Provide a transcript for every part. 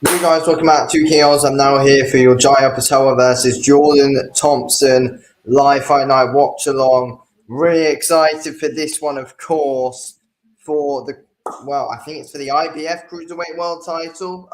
You guys, welcome back to KOs. I'm now here for your Jaya Opetaia versus Jordan Thompson live fight night watch along. Really excited for this one, of course, for the I think it's for the IBF Cruiserweight World Title.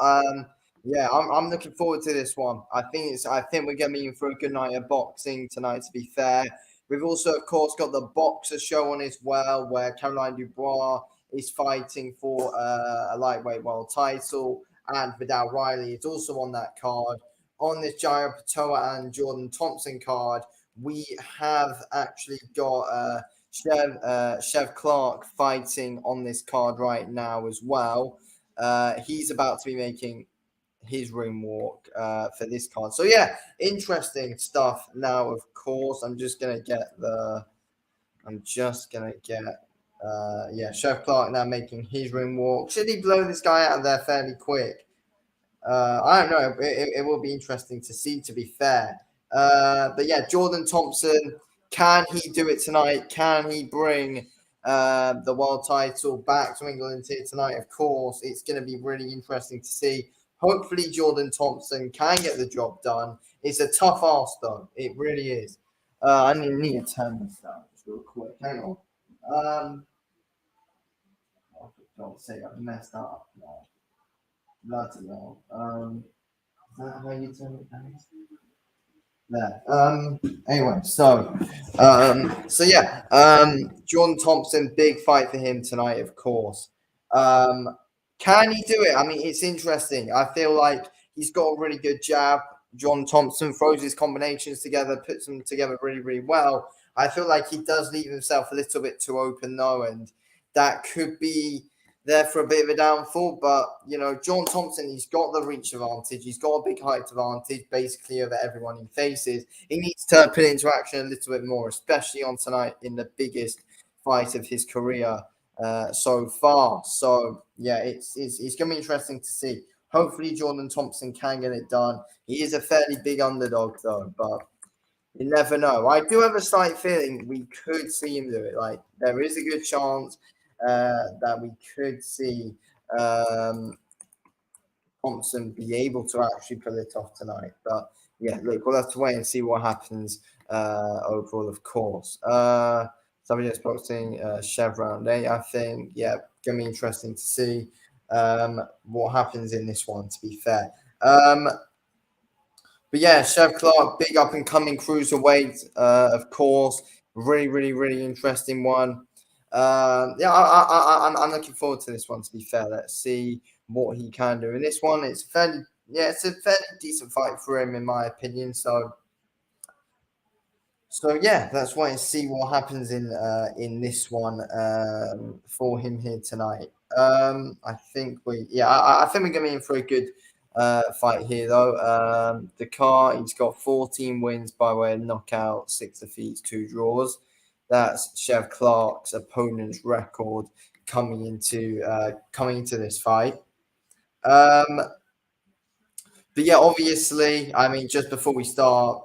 Yeah, I'm looking forward to this one. I think we're gonna be in for a good night of boxing tonight. To be fair, we've also, of course, got the boxer show on as well, where Caroline Dubois is fighting for a lightweight world title. And Vidal Riley is also on that card. On this Jaya Opetaia and Jordan Thompson card, we have actually got Chev Clark fighting on this card right now as well. He's about to be making his ring walk for this card. So yeah, interesting stuff. Now, of course, I'm just gonna get Chef Clark now making his ring walk. Should he blow this guy out of there fairly quick? I don't know. It will be interesting to see, to be fair. But yeah, Jordan Thompson, can he do it tonight? Can he bring the world title back to England here tonight? Of course, it's going to be really interesting to see. Hopefully, Jordan Thompson can get the job done. It's a tough ask, though. It really is. I need to turn this down just real quick. Hang on. Oh, for God's sake, I've messed up now. Bloody hell. Is that how you turn it down? There. Anyway, Jordan Thompson, big fight for him tonight, of course. Can he do it? I mean, it's interesting. I feel like he's got a really good jab. John Thompson throws his combinations together, puts them together really, really well. I feel like he does leave himself a little bit too open, though, and that could be there for a bit of a downfall. But, John Thompson, he's got the reach advantage. He's got a big height advantage, basically, over everyone he faces. He needs to put it into action a little bit more, especially on tonight in the biggest fight of his career so far. So, yeah, it's going to be interesting to see. Hopefully, Jordan Thompson can get it done. He is a fairly big underdog, though, but you never know. I do have a slight feeling we could see him do it. Like, there is a good chance that we could see Thompson be able to actually pull it off tonight. But yeah, look, we'll have to wait and see what happens overall, of course. Somebody that's boxing Chev round 8, I think. Yeah, gonna be interesting to see what happens in this one, to be fair. But yeah, Chev Clark, big up and coming cruiserweight, of course. Really, really, really interesting one. I'm looking forward to this one, to be fair. Let's see what he can do in this one. It's a fairly decent fight for him, in my opinion. So yeah, let's wait and see what happens in this one for him here tonight. I think I think we're gonna be in for a good fight here, though. He's got 14 wins by way of knockout, 6 defeats, 2 draws. That's Chev Clark's opponent's record coming into this fight. But yeah, obviously, I mean, just before we start,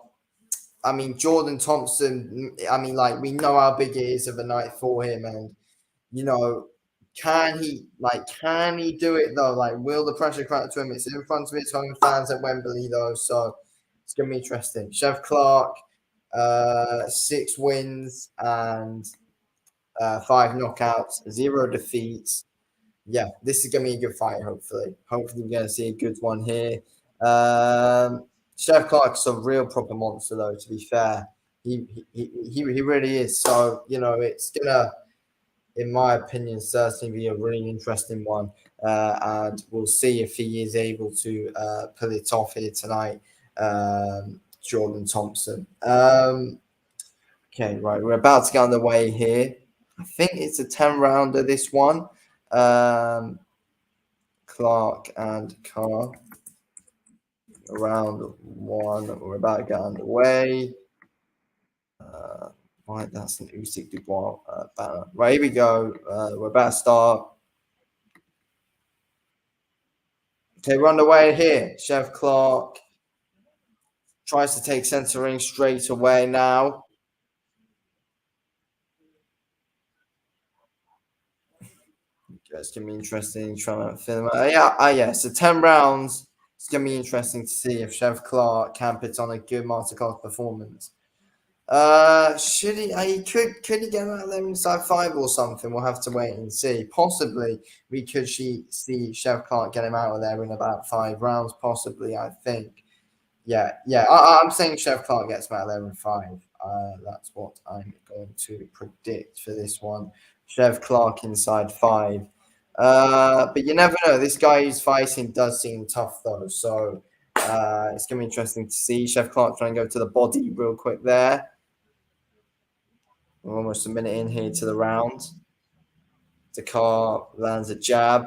I mean, Jordan Thompson, I mean, like, we know how big it is of a night for him, and can he do it though? Like, will the pressure crack to him? It's in front of his home fans at Wembley, though, so it's gonna be interesting. Chev Clark, 6 wins and 5 knockouts, 0 defeats. Yeah, this is gonna be a good fight. Hopefully, we're gonna see a good one here. Chev Clark's a real proper monster, though. To be fair, he really is. So it's gonna, in my opinion, certainly be a really interesting one, and we'll see if he is able to pull it off here tonight. Jordan Thompson. Okay, right, we're about to get underway here. I think it's a 10-rounder, this one. Clark and Carr. Round 1. We're about to get underway. Right, that's an Usyk Dubois banner. Right, here we go. We're about to start. Okay, we're underway here. Chev Clark tries to take center ring straight away now. It's gonna be interesting trying to film. Yeah. So 10 rounds. It's gonna be interesting to see if Chef Clark can put on a good masterclass performance. Should he? He could he get him out of there inside 5 or something? We'll have to wait and see. Possibly we could see Chef Clark get him out of there in about 5 rounds. Possibly, I think. Yeah. I'm saying Chef Clark gets him out of there in 5. That's what I'm going to predict for this one. Chef Clark inside 5. But you never know. This guy who's fighting does seem tough though, so it's gonna be interesting to see. Chef Clark trying to go to the body real quick there. We're almost a minute in here to the round. Dakar lands a jab.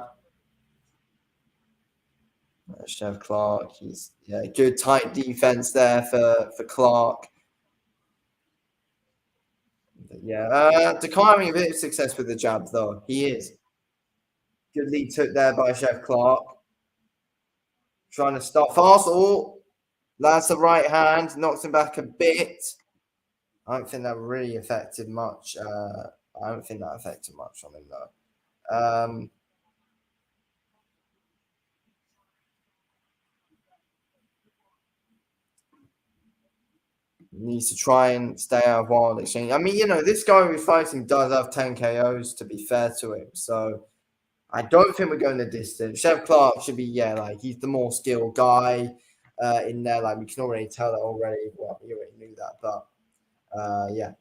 Chef Clark, he's good tight defense there for Clark. Dakar having a bit of success with the jab though. He is. Good lead took there by Chef Clark. Trying to stop fast. Oh, lands the right hand, knocks him back a bit. I don't think that really affected much. I don't think that affected much on him though. Needs to try and stay out of wild exchange. I mean, this guy who's fighting does have 10 KOs, to be fair to him. So I don't think we're going the distance. Chef Clark should be, he's the more skilled guy in there. Like, we can already tell that already. Well, we already knew that, but yeah.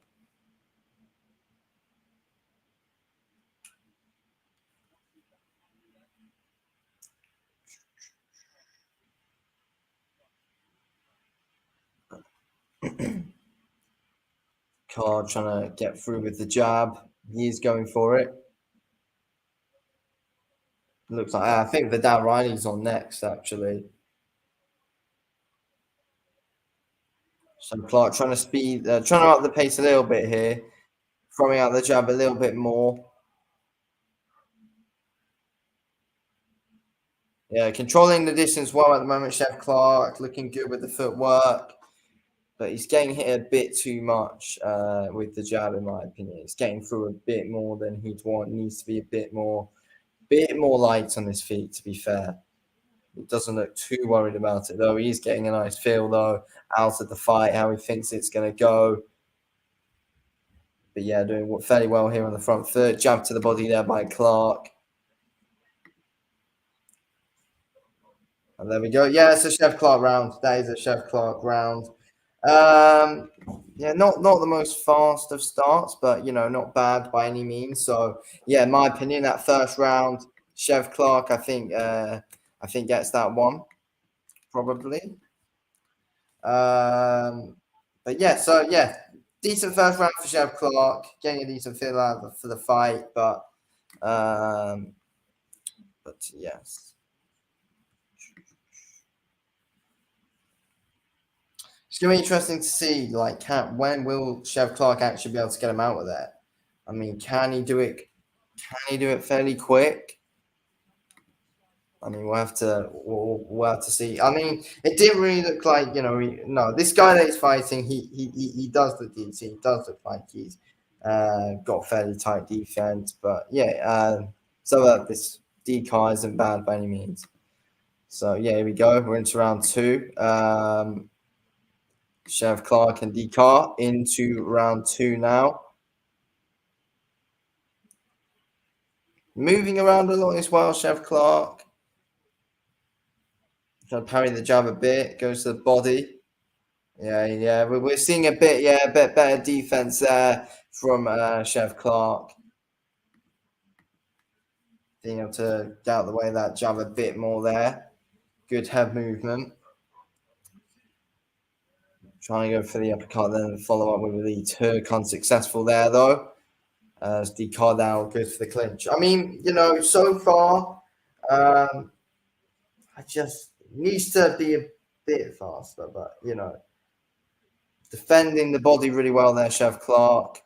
Card trying to get through with the jab. He's going for it. Looks like I think Vidal Riley's on next, actually. So Clark trying to up the pace a little bit here, throwing out the jab a little bit more. Yeah, controlling the distance well at the moment. Chef Clark looking good with the footwork, but he's getting hit a bit too much with the jab, in my opinion. He's getting through a bit more than he'd want. Needs to be a bit more light on his feet, to be fair. He doesn't look too worried about it, though. He's getting a nice feel, though, out of the fight, how he thinks it's going to go. But yeah, doing fairly well here on the front foot. Jab to the body there by Clark. And there we go. Yeah, it's a Chef Clark round. That is a Chef Clark round. Not the most fast of starts, but not bad by any means. So yeah, in my opinion, that first round, Chef Clark, I think gets that one probably. But yeah, decent first round for Chef Clark, getting a decent feel out for the fight, but yes. It's gonna be interesting to see, when will Chef Clark actually be able to get him out of there? I mean, can he do it? Can he do it fairly quick? I mean, we'll have to see. I mean, it didn't really look like this guy that he's fighting. He does look decent. He does look like he's got fairly tight defense, but so this DK isn't bad by any means. So yeah, here we go. We're into round 2. Chef Clark and DK into round 2 now. Moving around a lot as well, Chef Clark. Trying to parry the jab a bit, goes to the body. Yeah. We're seeing a bit better defense there from Chef Clark. Being able to get out the way of that jab a bit more there. Good head movement. Trying to go for the uppercut, then follow up with a lead hook. Unsuccessful there, though. As DK now goes for the clinch. I mean, so far, I just needs to be a bit faster, but defending the body really well there, Chef Clark.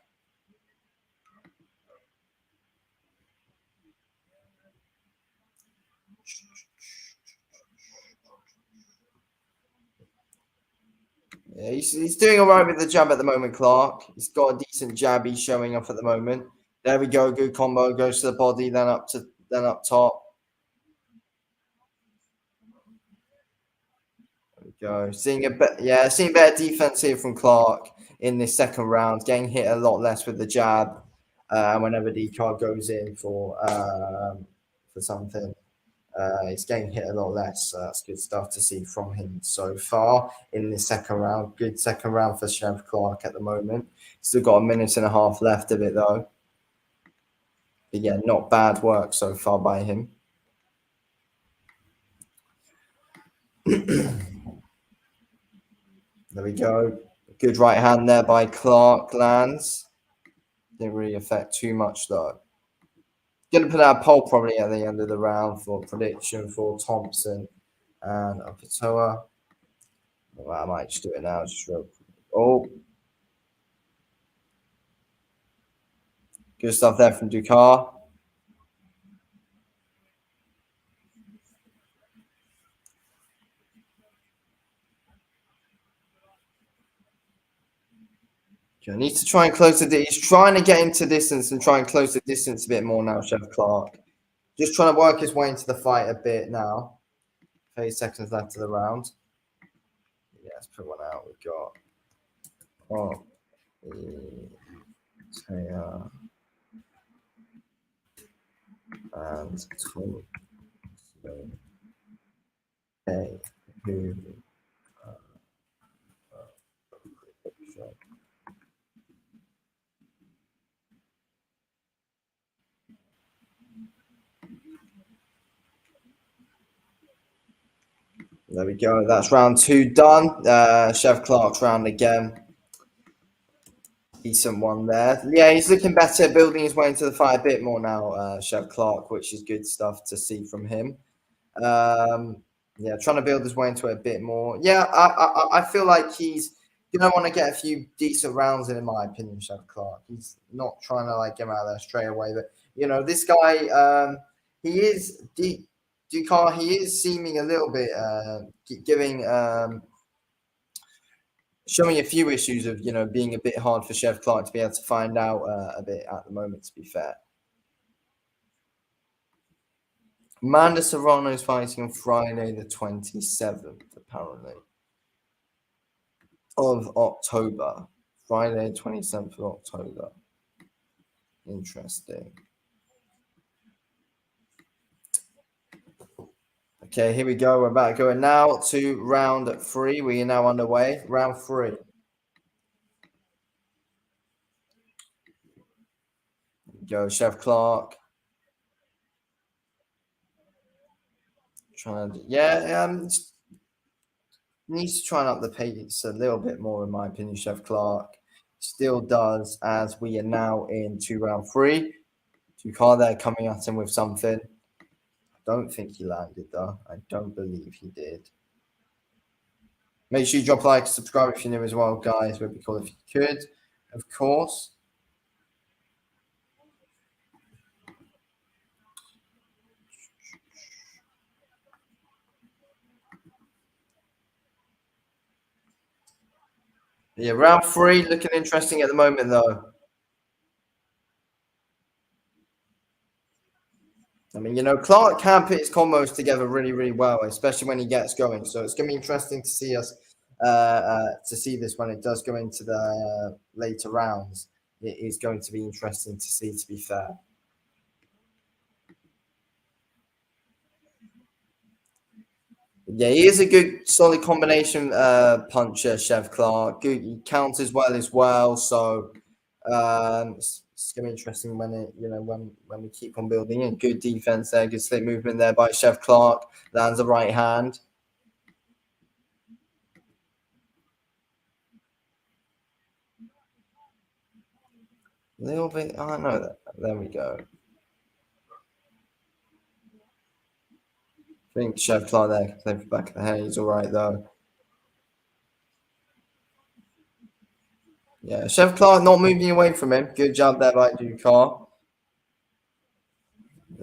Yeah, he's doing all right with the jab at the moment, Clark. He's got a decent jab he's showing off at the moment. There we go. Good combo. Goes to the body, then up to then up top. There we go. Seeing better defense here from Clark in this second round, getting hit a lot less with the jab. Whenever the card goes in for something, he's getting hit a lot less. That's good stuff to see from him so far in the second round. Good second round for Chev Clark at the moment. Still got a minute and a half left of it though. But yeah, not bad work so far by him. There we go. Good right hand there by Clark, lands. Didn't really affect too much though. Gonna put out a poll probably at the end of the round for prediction for Thompson and Opetaia. Well, I might just do it now. Good stuff there from Ducar. Needs to try and close the. He's trying to get into distance and try and close the distance a bit more now, Chev Clark. Just trying to work his way into the fight a bit now. 30 seconds left of the round. Yeah, let's put one out. We've got Opetaia and Thompson. Okay, who? There we go. That's round 2 done. Chev Clark's round again. Decent one there. Yeah, he's looking better, building his way into the fight a bit more now, Chev Clark, which is good stuff to see from him. Yeah, trying to build his way into it a bit more. Yeah, I feel like he's gonna want to get a few decent rounds in my opinion, Chev Clark. He's not trying to like get him out of there straight away, but this guy, he is deep. Ducar, he is seeming a little bit showing a few issues of being a bit hard for Chev Clark to be able to find out a bit at the moment. To be fair, Amanda Serrano is fighting on Friday the 27th, apparently, of October. Friday 27th of October. Interesting. Okay, here we go. We're about to go now to round 3. We are now underway. Round 3. Go, Chev Clark. Trying to, needs to try and up the pace a little bit more, in my opinion. Chev Clark still does, as we are now into round 3. Ducar there coming at him with something. Don't think he landed though. I don't believe he did. Make sure you drop a like, subscribe if you're new as well, guys. Would be cool if you could, of course. Yeah, round 3 looking interesting at the moment though. I mean, Clark can put his combos together really, really well, especially when he gets going. So it's going to be interesting to see this when it does go into the later rounds. It is going to be interesting to see, to be fair. Yeah, he is a good, solid combination puncher, Chev Clark. Good, he counters well. So it's gonna be interesting when when we keep on building in. Good defense there, good slip movement there by Chev Clark. Lands a right hand. A little bit. I know that. There we go. I think Chev Clark there can play for back of the head. He's all right though. Yeah, Chev Clark not moving away from him. Good job there by Ducar.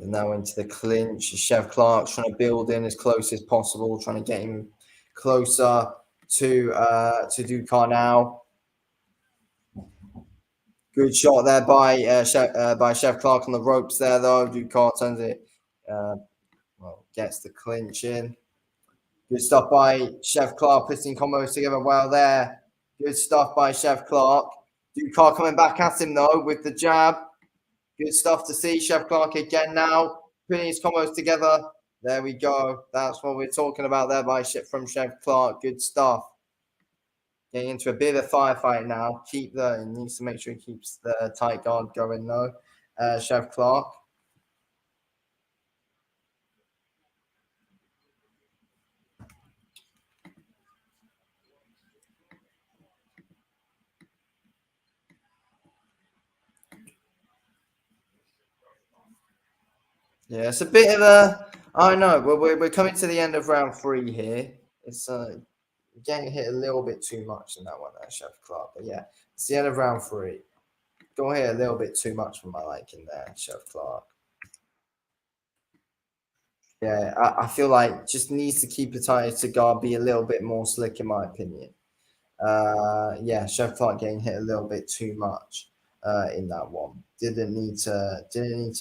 Now into the clinch. Chev Clark trying to build in as close as possible, trying to get him closer to Ducar now. Good shot there by Chev Clark on the ropes there, though. Ducar turns it Well, gets the clinch in. Good stuff by Chef Clark, putting combos together well there. Good stuff by Chef Clark. Ducar coming back at him though with the jab. Good stuff to see. Chef Clark again now, putting his combos together. There we go. That's what we're talking about there from Chef Clark. Good stuff. Getting into a bit of a firefight now. He needs to make sure he keeps the tight guard going though. Chef Clark. Yeah, it's a bit of a. I know. We're coming to the end of round 3 here. It's getting hit a little bit too much in that one there, Chef Clark. But yeah, it's the end of round 3. Go here a little bit too much for my liking there, Chef Clark. Yeah, I feel like just needs to keep the tight to guard, be a little bit more slick in my opinion. Yeah, Chef Clark getting hit a little bit too much in that one. Didn't need to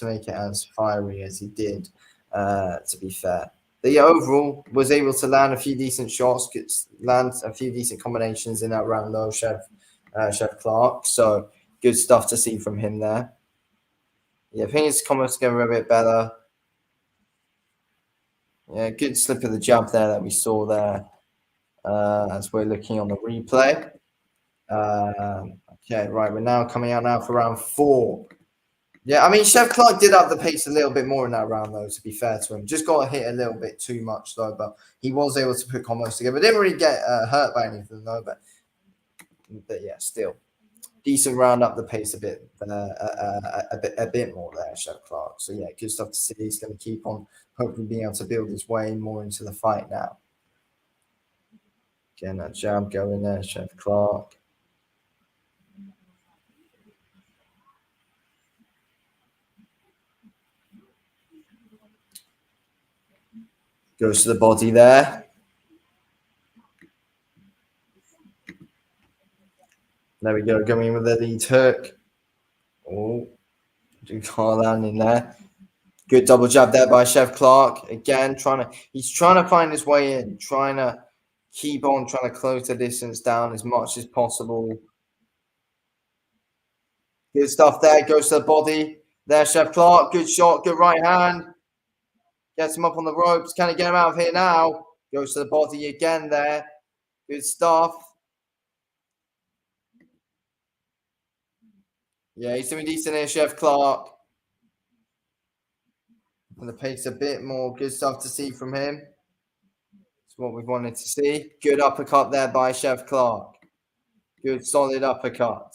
make it as fiery as he did. To be fair, but yeah, overall was able to land a few decent shots, land a few decent combinations in that round though, Chef Clark. So good stuff to see from him there. Yeah, I think his comments together a bit better. Yeah, good slip of the jab there that we saw there as we're looking on the replay. Okay, right, we're now coming out now for round 4. Yeah, I mean, Chef Clark did up the pace a little bit more in that round, though, to be fair to him. Just got hit a little bit too much, though, but he was able to put combos together. Didn't really get hurt by anything, though, but yeah, still. Decent round up the pace a bit more there, Chef Clark. So, yeah, good stuff to see. He's going to keep on hopefully being able to build his way more into the fight now. Getting that jab going there, Chef Clark. Goes to the body there. There we go, going in with the lead hook. Oh, Ducar landing there. Good double jab there by Chef Clark. Again, he's trying to find his way in, trying to keep on trying to close the distance down as much as possible. Good stuff there. Goes to the body. There, Chef Clark. Good shot. Good right hand. Gets him up on the ropes. Can he get him out of here now? Goes to the body again there. Good stuff. Yeah, he's doing decent here, Chef Clark. And the pace a bit more. Good stuff to see from him. It's what we've wanted to see. Good uppercut there by Chef Clark. Good solid uppercut.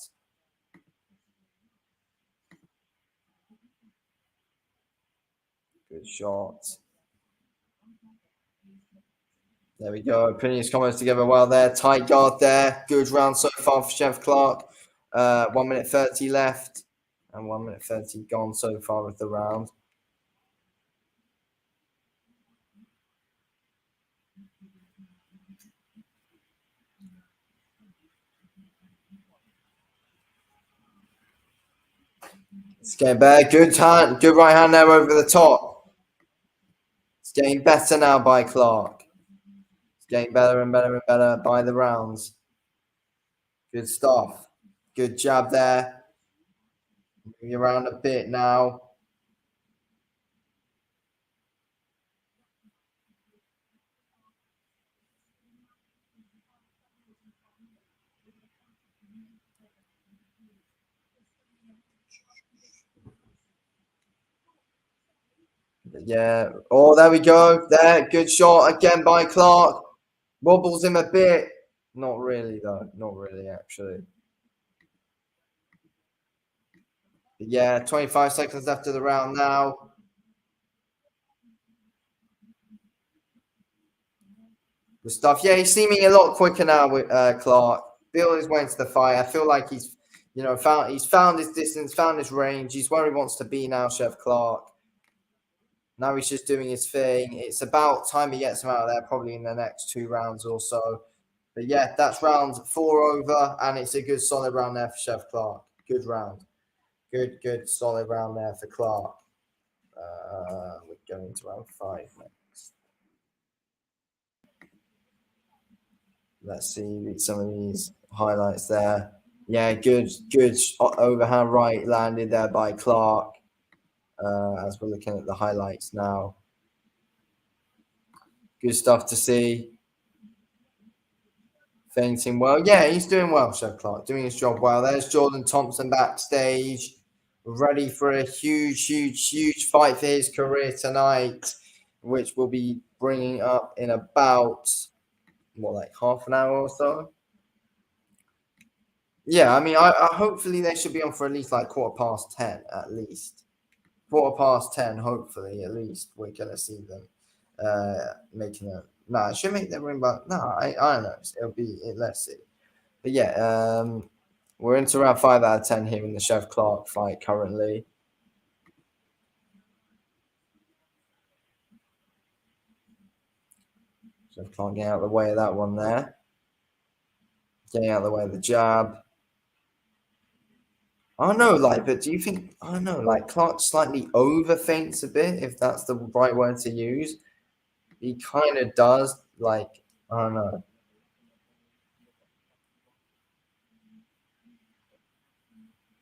Good shot. There we go. Putting his comments together well there. Tight guard there. Good round so far for Chef Clark. 1 minute 30 left. And 1 minute 30 gone so far with the round. It's getting better. Good right hand there over the top. It's getting better now by Clark. It's getting better and better and better by the rounds. Good stuff. Good jab there. Moving around a bit now. Yeah. Oh, there we go. There. Good shot again by Clark. Wobbles him a bit. Not really, though. Not really, actually. But yeah, 25 seconds left of the round now. Good stuff. Yeah, he's seeming a lot quicker now with Clark. Building his way into the fight. I feel like he's found his distance, found his range. He's where he wants to be now, Chef Clark. Now he's just doing his thing. It's about time he gets him out of there, probably in the next 2 rounds or so. But yeah, that's round 4 over, and it's a good solid round there for Chef Clark. Good round. Good solid round there for Clark. going to round 5 next. Let's see some of these highlights there. Yeah, good overhand right landed there by Clark. As we're looking at the highlights now. Good stuff to see. Feinting well. Yeah, he's doing well, Chef Clark. Doing his job well. There's Jordan Thompson backstage. Ready for a huge fight for his career tonight, which we'll be bringing up in about, like half an hour or so? Yeah, I mean, I hopefully they should be on for at least like 10:15 at least. 10:15, hopefully, at least we're gonna see them making a. No, it should make them ring, but no, I don't know. It'll be. Let's see. But yeah, we're into round 5 out of 10 here in the Chef Clark fight currently. Chef Clark getting out of the way of that one there. Getting out of the way of the jab. I don't know, but do you think, I don't know, Clark slightly over feints a bit, if that's the right word to use? He kind of does, I don't know.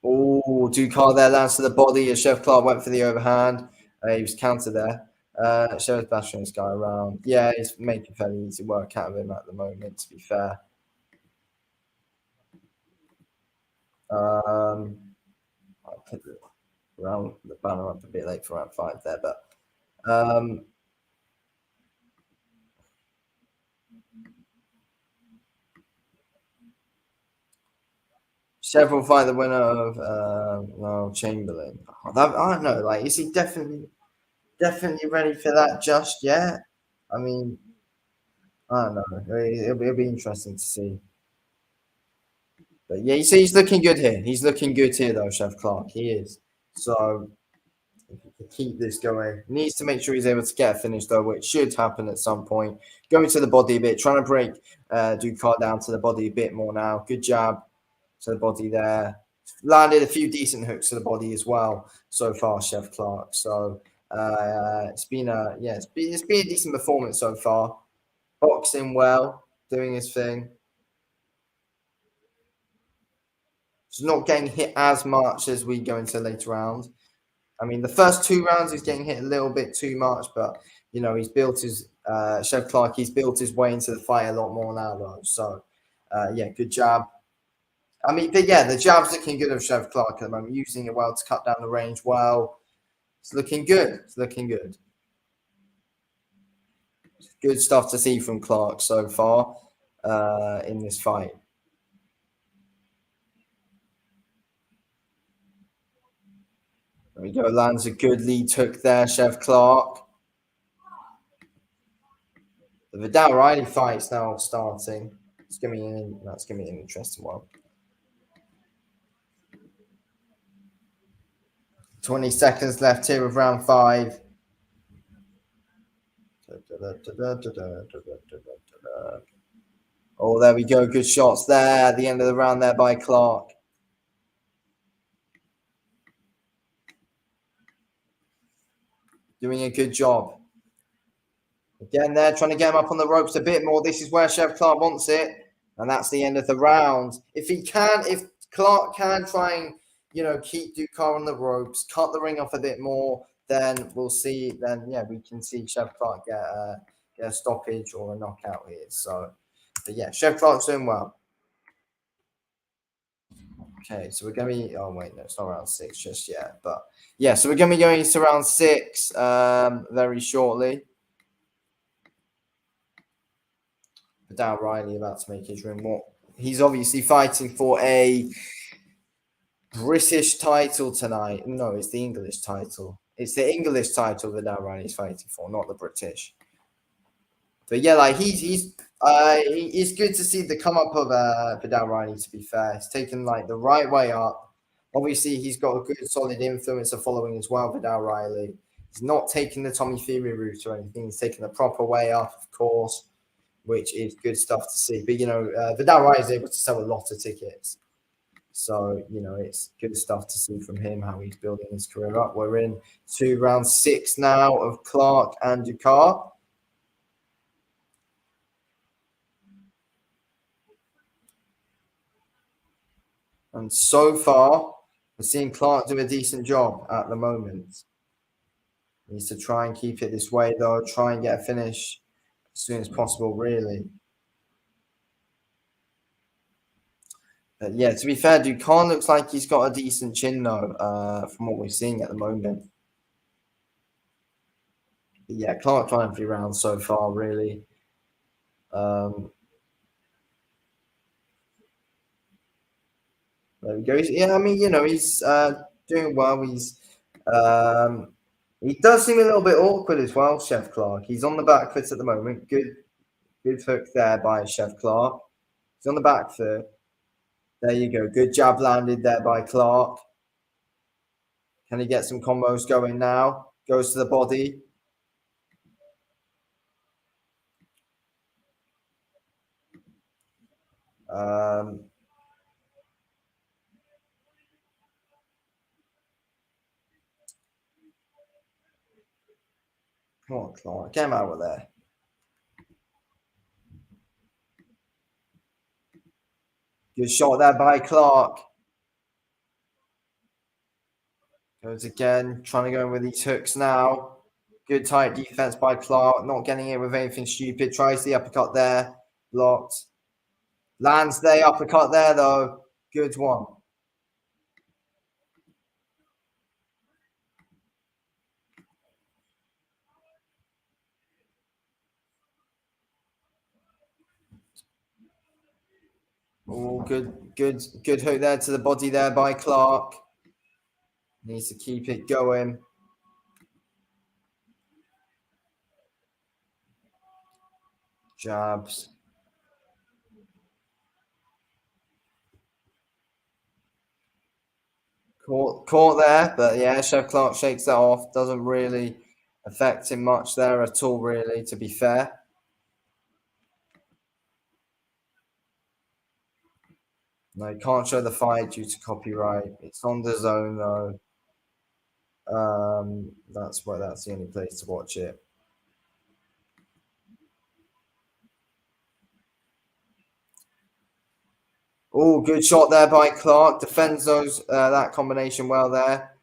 Oh, Ducar there lands to the body as Chef Clark went for the overhand. He was countered there. Sheriff's bashing this guy around. Yeah, he's making fairly easy work out of him at the moment, to be fair. I'll put the banner up a bit late for round 5 there, but Chef will fight the winner of Chamberlain. I don't know. Is he definitely ready for that just yet? I mean, I don't know. It'll be interesting to see. But yeah, you see, he's looking good here. He's looking good here, though, Chef Clark. He is. So if he can keep this going, needs to make sure he's able to get a finish, though, which should happen at some point. Going to the body a bit, trying to break Ducar down to the body a bit more now. Good jab to the body there. Landed a few decent hooks to the body as well so far, Chef Clark. So it's been a decent performance so far. Boxing well, doing his thing. He's not getting hit as much as we go into later rounds. I mean, the first 2 rounds he's getting hit a little bit too much, but he's built his Chef Clark. He's built his way into the fight a lot more now, though. So yeah, good jab. I mean, but yeah, the jab's looking good of Chef Clark at the moment, using it well to cut down the range well. It's looking good. It's looking good. Good stuff to see from Clark so far in this fight. There we go. Lands a good lead hook there, Chef Clark. The Vidal Riley fight's now starting. That's gonna be an interesting one. 20 seconds left here of round 5. Oh, there we go. Good shots there at the end of the round there by Clark. Doing a good job. Again, they're trying to get him up on the ropes a bit more. This is where Chef Clark wants it. And that's the end of the round. If Clark can try and, keep Ducar on the ropes, cut the ring off a bit more, then we'll see. Then, yeah, we can see Chef Clark get a stoppage or a knockout here. So, but yeah, Chef Clark's doing well. Okay, so we're going to be. Oh wait, no, it's not round 6 just yet. But yeah, so we're going to be going into round 6 very shortly. Vidal Riley about to make his ring. He's obviously fighting for a British title tonight. No, it's the English title. It's the English title Vidal Riley's fighting for, not the British. But yeah, it's good to see the come up of Vidal Riley, to be fair. It's taken the right way up. Obviously, he's got a good solid influencer following as well, Vidal Riley. He's not taking the Tommy Fury route or anything. He's taking the proper way up, of course, which is good stuff to see. But, Vidal Riley is able to sell a lot of tickets. So, it's good stuff to see from him, how he's building his career up. We're in to round 6 now of Clark and Ducar. And so far, we're seeing Clark do a decent job at the moment. Needs to try and keep it this way, though. Try and get a finish as soon as possible, really. But yeah, to be fair, Ducan looks like he's got a decent chin, though, from what we're seeing at the moment. But yeah, Clark trying 3 rounds so far, really. There we go. Yeah, I mean, he's doing well. He does seem a little bit awkward as well, Chef Clark. He's on the back foot at the moment. Good hook there by Chef Clark. He's on the back foot. There you go. Good jab landed there by Clark. Can he get some combos going now? Goes to the body. Come on, Clark. Get him out of there. Good shot there by Clark. Goes again, trying to go in with these hooks now. Good tight defense by Clark, not getting in with anything stupid. Tries the uppercut there, blocked. Lands the uppercut there, though. Good one. Oh, good hook there to the body there by Clark. Needs to keep it going. Jabs. Caught there, but yeah, Chef Clark shakes that off. Doesn't really affect him much there at all, really, to be fair. No, you can't show the fight due to copyright. It's on the zone, though. That's the only place to watch it. Oh, good shot there by Clark. Defends that combination well there.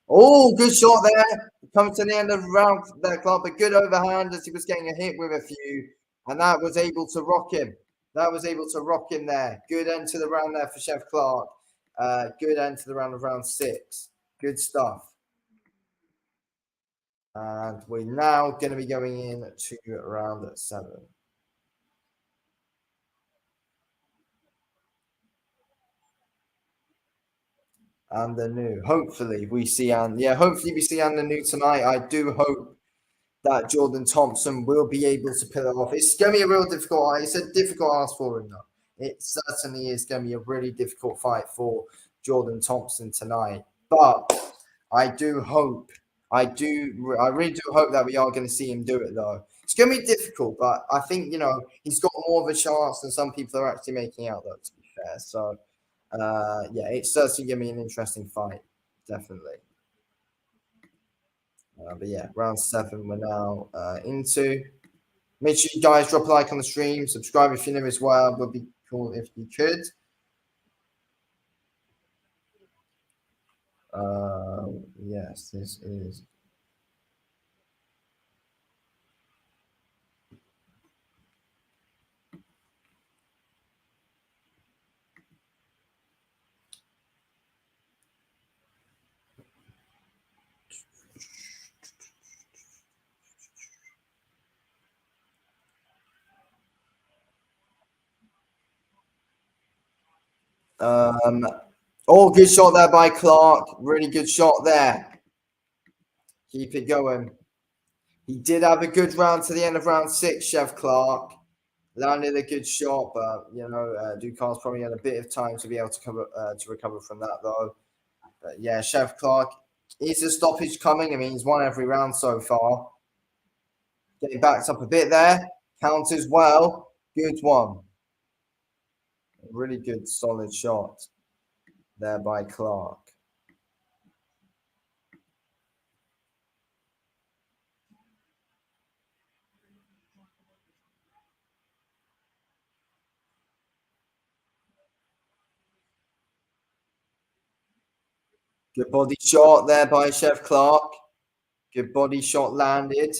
Oh, good shot there. Coming to the end of the round there, Clark, but good overhand as he was getting a hit with a few, and that was able to rock him. There. Good end to the round there for Chef Clark. Good end to the round of round 6. Good stuff. And we're now going to be going in to round 7. And the new. Hopefully we see the new tonight. I do hope that Jordan Thompson will be able to pull it off. It's going to be a real difficult. It's a difficult ask for him, though. It certainly is going to be a really difficult fight for Jordan Thompson tonight. But I really do hope that we are going to see him do it, though. It's going to be difficult, but I think he's got more of a chance than some people are actually making out, though. To be fair, so. Yeah, it's certainly going to be an interesting fight, definitely. But yeah, round 7 we're now into. Make sure you guys drop a like on the stream, subscribe if you're new as well. Would be cool if you could. Yes, this is. Oh, good shot there by Clark. Really good shot there. Keep it going. He did have a good round to the end of round 6, Chef Clark. Landed a good shot, but Ducan's probably had a bit of time to be able to recover from that, though. But yeah, Chef Clark, is a stoppage coming? I mean, he's won every round so far. Getting backed up a bit there. Counters well. Good one. Really good, solid shot there by Clark. Good body shot there by Chef Clark. Good body shot landed.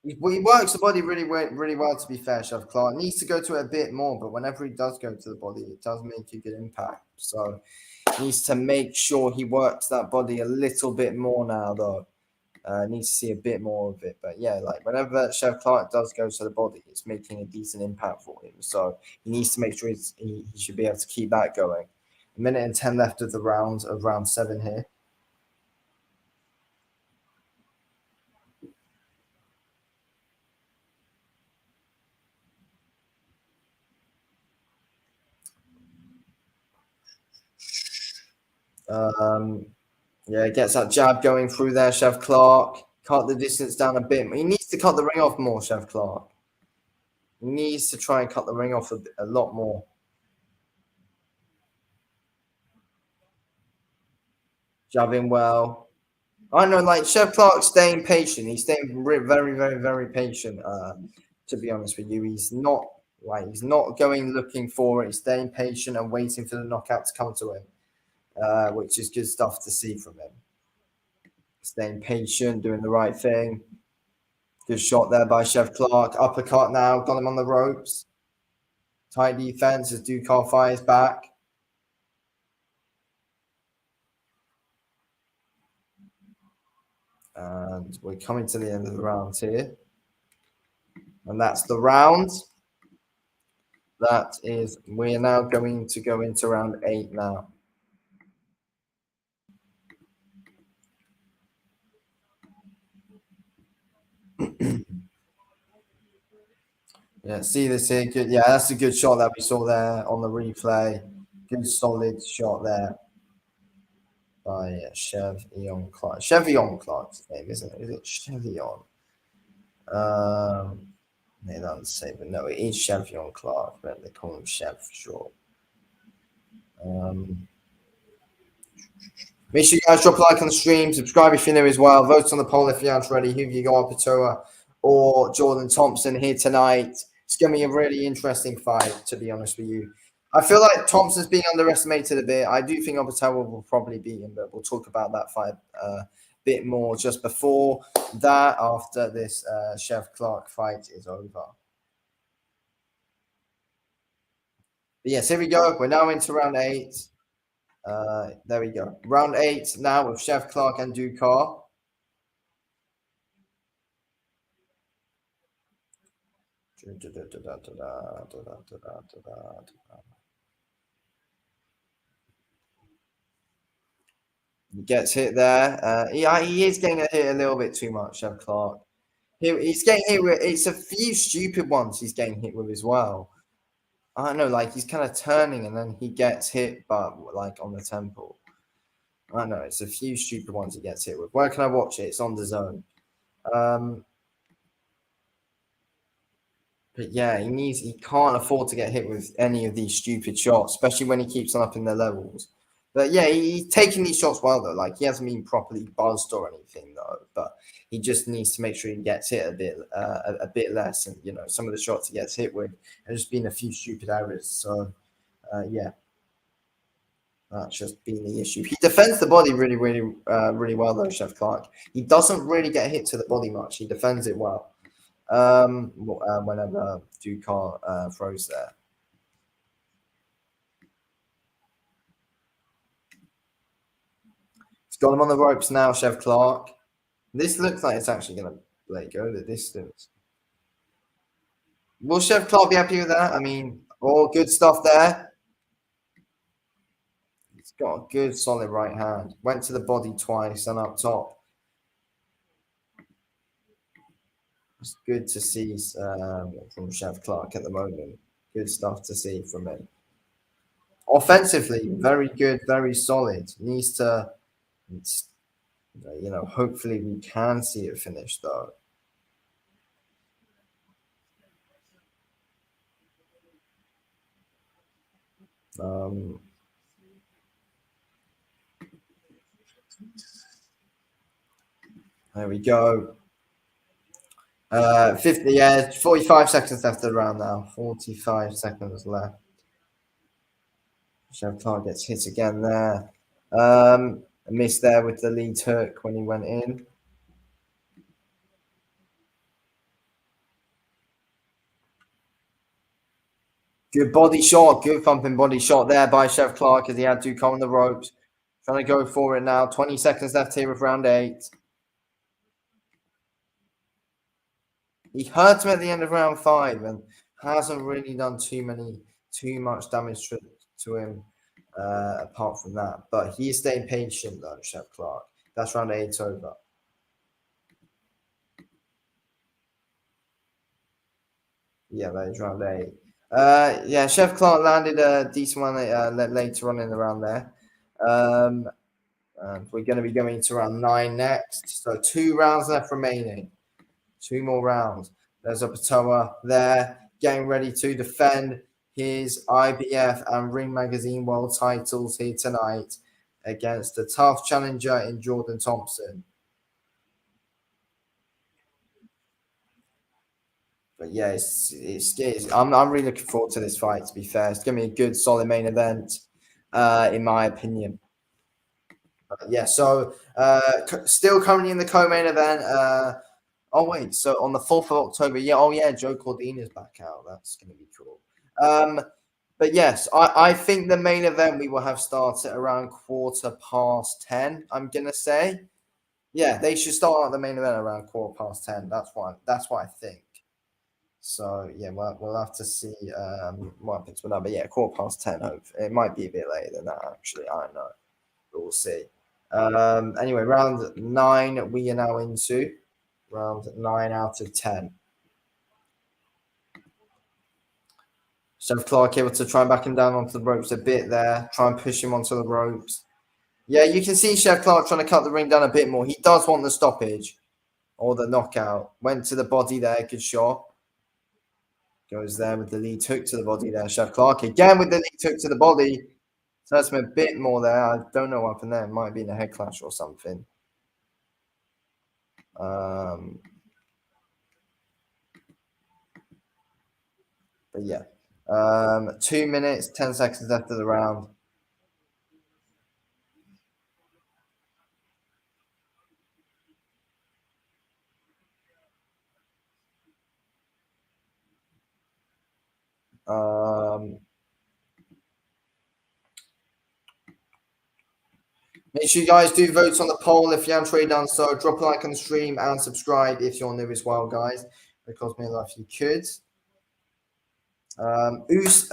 He works the body really well, to be fair, Chef Clark. Needs to go to it a bit more, but whenever he does go to the body, it does make a good impact. So needs to make sure he works that body a little bit more now, though. Needs to see a bit more of it. But yeah, like whenever Chef Clark does go to the body, it's making a decent impact for him. So he needs to make sure he should be able to keep that going. A minute and 10 left of round 7 here. Yeah, gets that jab going through there, Chef Clark. Cut the distance down a bit. He needs to cut the ring off more, Chef Clark. He needs to try and cut the ring off a lot more. Jabbing well. I know, like Chef Clark's staying patient. He's staying very patient. To be honest with you, he's not going looking for it. He's staying patient and waiting for the knockout to come to him, which is good stuff to see from him. Staying patient, doing the right thing. Good shot there by Chef Clark. Uppercut now, got him on the ropes. Tight defense as Dukar fires back. And we're coming to the end of the round here. And that's the round. We're now going to go into round 8 now. Yeah, see this here. Good. Yeah, that's a good shot that we saw there on the replay. Good solid shot there by Chevion Clark. Chevion Clark's name, isn't it? Is it Chevion? They don't say, but no, it is Chevion Clark, but they call him Chev short. Make sure you guys drop a like on the stream, subscribe if you're new as well. Vote on the poll if you aren't ready. Who have you got, Opetaia or Jordan Thompson here tonight? It's going to be a really interesting fight, to be honest with you. I feel like Thompson's being underestimated a bit. I do think Opetaia will probably beat him, but we'll talk about that fight a bit more just before that, after this Chef Clark fight is over. But yes, here we go. We're now into round 8. There we go. Round 8 now with Chef Clark and Dukar. He gets hit there. He is getting hit a little bit too much, Chef Clark. He's getting hit with, it's a few stupid ones he's getting hit with as well. I don't know, like he's kind of turning and then he gets hit, but like on the temple. I don't know, it's a few stupid ones he gets hit with. Where can I watch it? It's on the zone. But yeah, he can't afford to get hit with any of these stupid shots, especially when he keeps on up in the levels. But yeah, he's taking these shots well though. Like he hasn't been properly buzzed or anything though. But he just needs to make sure he gets hit a bit less. And you know, some of the shots he gets hit with have just been a few stupid errors. So yeah, that's just been the issue. He defends the body really well though, Chef Clark. He doesn't really get hit to the body much. He defends it well. Whenever Dukar throws there. He's got him on the ropes now, Chef Clark. This looks like it's actually going to go the distance. Will Chef Clark be happy with that? I mean, all good stuff there. He's got a good solid right hand. Went to the body twice and up top. It's good to see from Chef Clark at the moment. Good stuff to see from him. Offensively, very good, very solid. Needs to, hopefully we can see it finished though. Um, there we go. 50, yeah, 45 seconds left of the round now. 45 seconds left. Chef Clark gets hit again there. A miss there with the lead hook when he went in. Good body shot, good thumping body shot there by Chef Clark as he had to come on the ropes. Trying to go for it now. 20 seconds left here of round 8. He hurt him at the end of round 5 and hasn't really done too much damage to him apart from that. But he is staying patient though, Chef Clark. That's round 8 over. Yeah, that is round 8. Yeah, Chef Clark landed a decent one later on in the round there. And we're going to be going to round 9 next. So 2 rounds left remaining. 2 more rounds. There's Opetaia there, getting ready to defend his IBF and Ring Magazine world titles here tonight against a tough challenger in Jordan Thompson. But yeah, I'm really looking forward to this fight, to be fair. It's going to be a good, solid main event, in my opinion. Yeah, so still currently in the co-main event. Oh wait, so on the 4th of October, yeah, Joe Cordina's back out. That's going to be cool. But yes, I think the main event we will have started around 10:15. I'm gonna say, yeah, they should start the main event around 10:15. That's what I think. So yeah, we'll have to see what happens with that. But yeah, 10:15. Hope it might be a bit later than that. Actually, I don't know. But we'll see. Anyway, round 9 we are now into. Round 9 out of 10. Chef Clark able to try and back him down onto the ropes a bit there. Try and push him onto the ropes. Yeah, you can see Chef Clark trying to cut the ring down a bit more. He does want the stoppage or the knockout. Went to the body there. Good shot. Goes there with the lead hook to the body there. Chef Clark again with the lead hook to the body. So that's a bit more there. I don't know what happened there. It might have been a head clash or something. But yeah. 2 minutes, 10 seconds left of the round. Make sure you guys do vote on the poll if you haven't already done so. Drop a like on the stream and subscribe if you're new as well, guys. Because me life you could. It's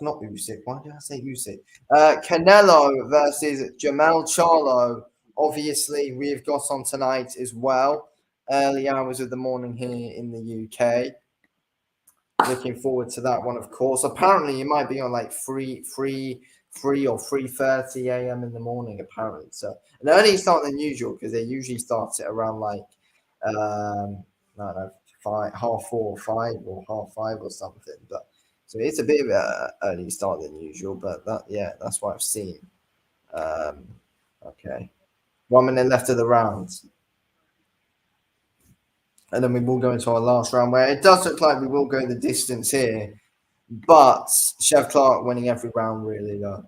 not Usyk. Why did I say Usyk? Canelo versus Jamal Charlo. Obviously, we've got on tonight as well. Early hours of the morning here in the UK. Looking forward to that one, of course. Apparently, it might be on like 3 or 3:30 a.m. in the morning. Apparently, so an early start than usual because they usually start it around like I don't know, 4:30, 5 or 5:30 or something. But so it's a bit of an early start than usual. But that's what I've seen. Okay, 1 minute left of the round. And then we will go into our last round where it does look like we will go the distance here. But Chef Clark winning every round, really, though.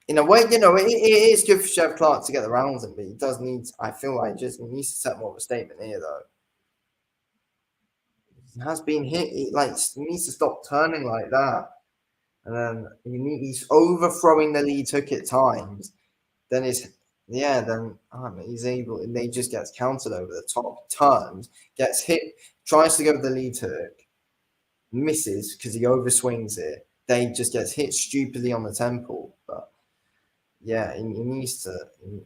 In a way, it is good for Chef Clark to get the rounds in, but he does need, I feel like, he needs to set more of a statement here, though. He has been hit. He needs to stop turning like that. And then he's overthrowing the lead hook at times. Then he's able, and he just gets countered over the top, turns, gets hit, tries to go with the lead hook, misses because he overswings it. Then he just gets hit stupidly on the temple. But yeah, he needs to.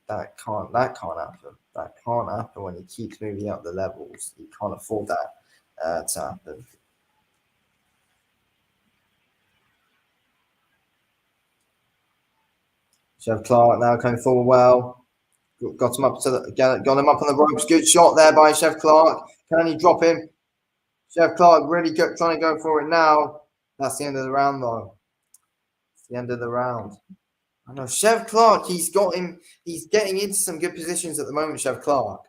That can't happen. That can't happen when he keeps moving up the levels. He can't afford that to happen. Chef Clark now coming forward well. Got him up got him up on the ropes. Good shot there by Chef Clark. Can he drop him? Chef Clark really trying to go for it now. That's the end of the round though. It's the end of the round. I know Chev Clark. He's got him. He's getting into some good positions at the moment. Chev Clark.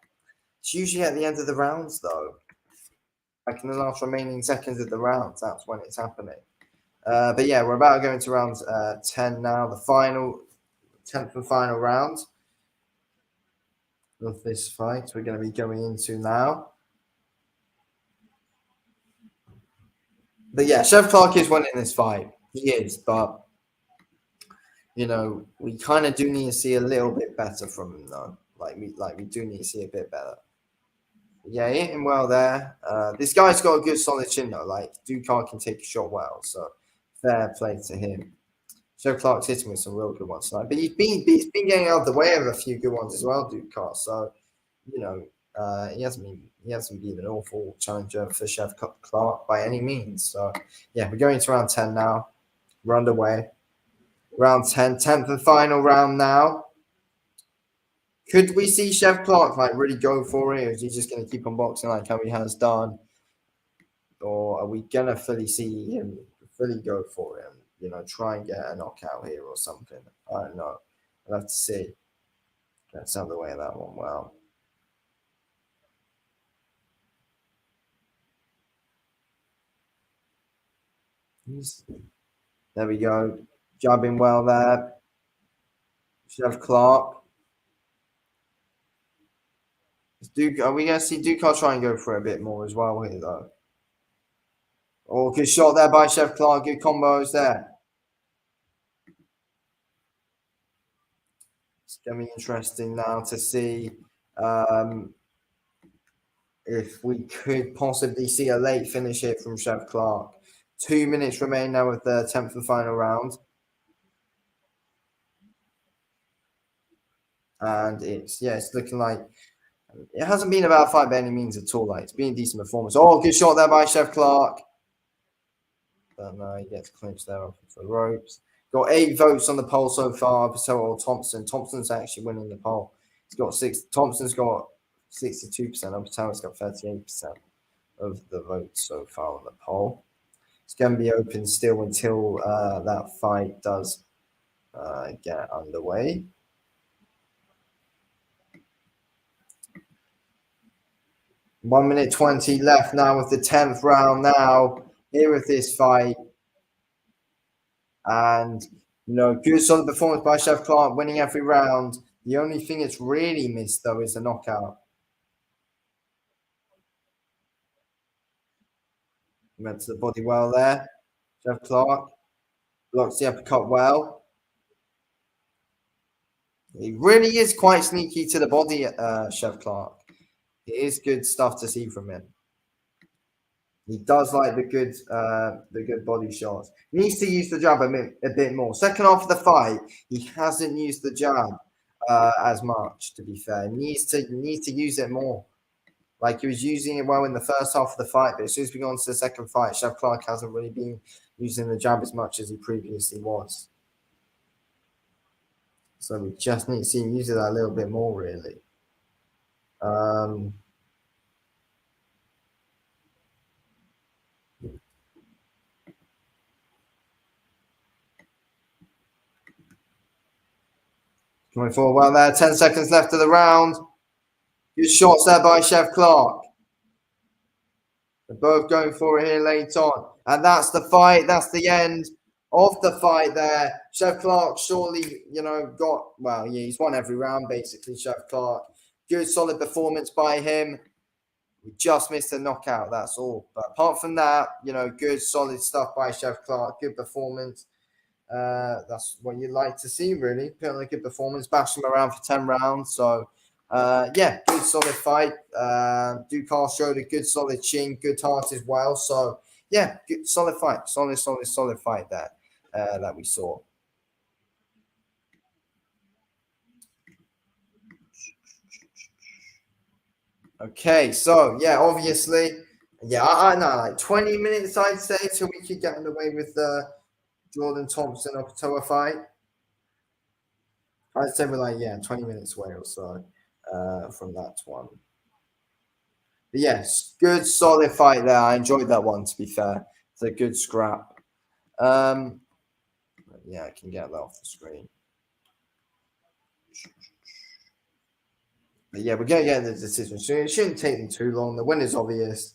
It's usually at the end of the rounds, though. Like in the last remaining seconds of the rounds, that's when it's happening. But yeah, we're about to go into round 10 now. The final 10th and final round of this fight we're going to be going into now. But yeah, Chev Clark is winning this fight. He is, but you know, we kind of do need to see a little bit better from him though. We do need to see a bit better. Yeah, he hit him well there. This guy's got a good solid chin though. Like Ducar can take a shot well, so fair play to him. Chev Clark's hitting with some real good ones tonight, but he's been getting out of the way of a few good ones as well, Ducar. So you know, he hasn't been an awful challenger for Chev Clark by any means. So yeah, we're going to round 10 now. We're underway. Round 10, 10th and final round now. Could we see Chev Clark like really go for it, or is he just going to keep on boxing like how he has done? Or are we going to fully see him fully go for it and, you know, try and get a knockout here or something? I don't know. I'll have to see. That's out of the way of that one. Wow. There we go. Jabbing well there. Chev Clark. Are we going to see Ducar try and go for it a bit more as well here, though? Oh, good shot there by Chev Clark. Good combos there. It's going to be interesting now to see if we could possibly see a late finish here from Chev Clark. 2 minutes remain now with the 10th and final round. And it's looking like it hasn't been a bad fight by any means at all. Like it's been a decent performance. Oh, good shot there by Chev Clark. But no, he gets clinched there off the ropes. Got 8 votes on the poll so far. So Thompson. Thompson's actually winning the poll. He's got 6. Thompson's got 62%. Opetaia got 38% of the votes so far on the poll. It's going to be open still until that fight does get underway. One minute 20 left now with the 10th round now here with this fight. And, you know, good solid performance by Chev Clark, winning every round. The only thing it's really missed, though, is a knockout. Went to the body well there. Chev Clark blocks the uppercut well. He really is quite sneaky to the body, Chev Clark. It is good stuff to see from him. He does like the good body shots. He needs to use the jab a bit more. Second half of the fight, he hasn't used the jab as much. To be fair, he needs to use it more. Like he was using it well in the first half of the fight, but as soon as we go on to the second fight, Chev Clark hasn't really been using the jab as much as he previously was. So we just need to see him use it a little bit more, really. Coming forward well there. 10 seconds left of the round. Good shots there by Chev Clark. They're both going for it here late on. And that's the fight. That's the end of the fight there. Chev Clark surely, you know, he's won every round basically, Chev Clark. Good solid performance by him. We just missed a knockout, that's all. But apart from that, you know, good solid stuff by Chev Clark. Good performance. That's what you'd like to see, really. Put on a good performance, bash him around for 10 rounds. So, good solid fight. Ducar showed a good solid chin, good heart as well. So, yeah, good solid fight. Solid fight there that we saw. Okay, so, yeah, obviously, I know, like 20 minutes, I'd say, till we could get underway with the Jordan Thompson Opetaia fight. I'd say we're 20 minutes away or so from that one. But yes, good solid fight there. I enjoyed that one, to be fair. It's a good scrap. Let me Yeah, I can get that off the screen. But yeah, we're going to get the decision soon. It shouldn't take them too long. The winner's obvious.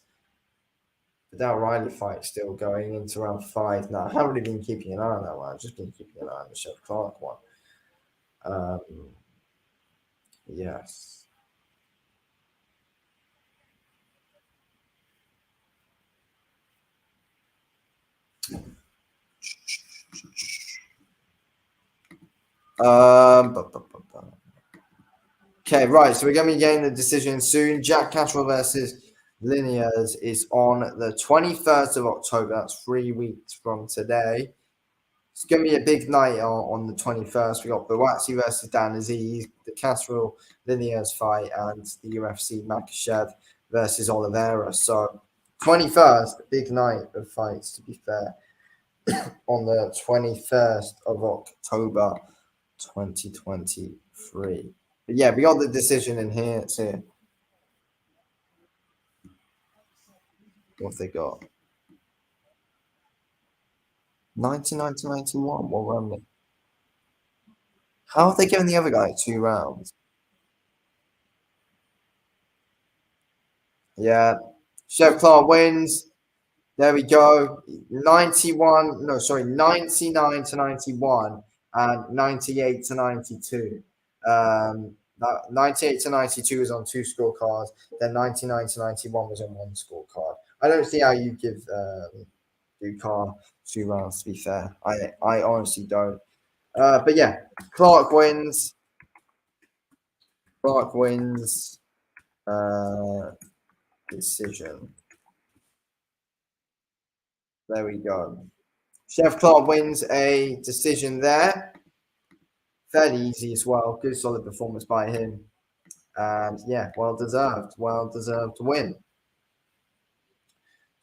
The Dow Riley fight still going into round 5 now. I haven't really been keeping an eye on that one. I've just been keeping an eye on the Chef Clark one. Yes. Okay, right. So we're going to be getting the decision soon. Jack Catterall versus Linears is on the 21st of October. That's 3 weeks from today. It's going to be a big night on the 21st. We got Bawatsi versus Dan Aziz, the Catterall Linears fight, and the UFC Makachev versus Oliveira. So 21st, a big night of fights, to be fair, on the 21st of October 2023. But yeah, we got the decision in here. It's here. What have they got? 99 to 91. What were they? How have they given the other guy 2 rounds? Yeah. Chef Clark wins. There we go. 99 to 91 and 98 to 92. 98 to 92 was on 2 scorecards. Then 99 to 91 was on 1 scorecard. I don't see how you give Ducar 2 rounds, to be fair. I honestly don't. But yeah, Clark wins. Clark wins. Decision. There we go. Chef Clark wins a decision there. Fairly easy as well. Good solid performance by him. And yeah, well deserved. Well deserved win.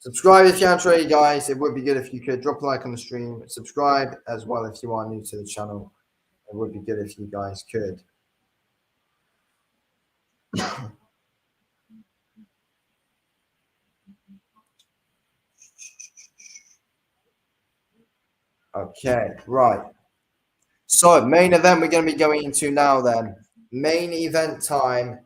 Subscribe if you aren't already, guys. It would be good if you could drop a like on the stream. Subscribe as well if you are new to the channel. It would be good if you guys could. Okay, right. So main event we're going to be going into now then. Main event time.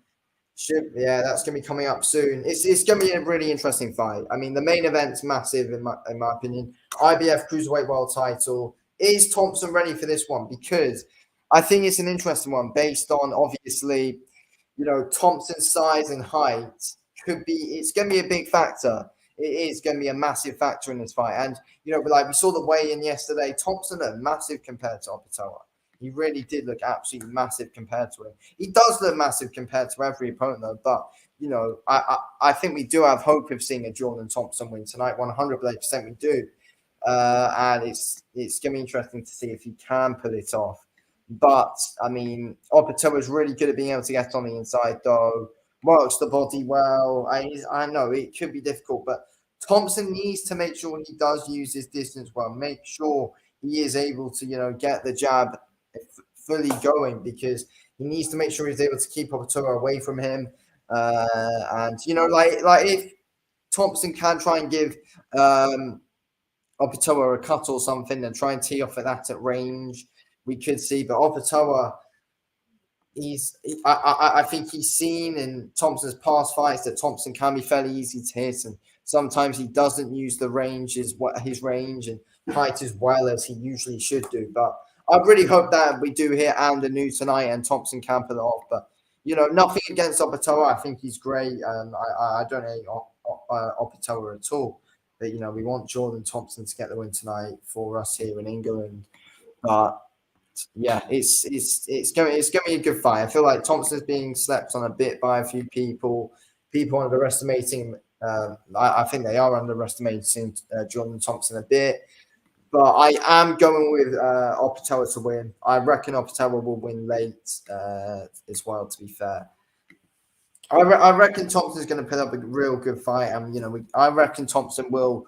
That's going to be coming up soon. It's going to be a really interesting fight. I mean, the main event's massive in my opinion. IBF Cruiserweight World Title. Is Thompson ready for this one? Because I think it's an interesting one based on, obviously, Thompson's size and height it's going to be a big factor. It is going to be a massive factor in this fight. And, like we saw the weigh-in yesterday, Thompson looked massive compared to Opetaia. He really did look absolutely massive compared to him. He does look massive compared to every opponent, though. But, I think we do have hope of seeing a Jordan Thompson win tonight. 100% we do. And it's going to be interesting to see if he can pull it off. But, I mean, Opetaia is really good at being able to get on the inside, though. Works the body well. I know it could be difficult, but Thompson needs to make sure he does use his distance well. Make sure he is able to, get the jab fully going, because he needs to make sure he's able to keep Opetaia away from him. And like if Thompson can try and give Opetaia a cut or something and try and tee off at range, we could see. But Opetaia, I think he's seen in Thompson's past fights that Thompson can be fairly easy to hit, and sometimes he doesn't use his range and height as well as he usually should do. But I really hope that we do hear New tonight and Thompson can pull it off. But nothing against Opetaia. I think he's great. I don't hate Opetaia at all. But we want Jordan Thompson to get the win tonight for us here in England. But yeah, it's going to be a good fight. I feel like Thompson's being slept on a bit by a few people. People underestimating. I think they are underestimating Jordan Thompson a bit. But I am going with Opetaia to win. I reckon Opetaia will win late as well, to be fair. I reckon Thompson's going to put up a real good fight. And, I reckon Thompson will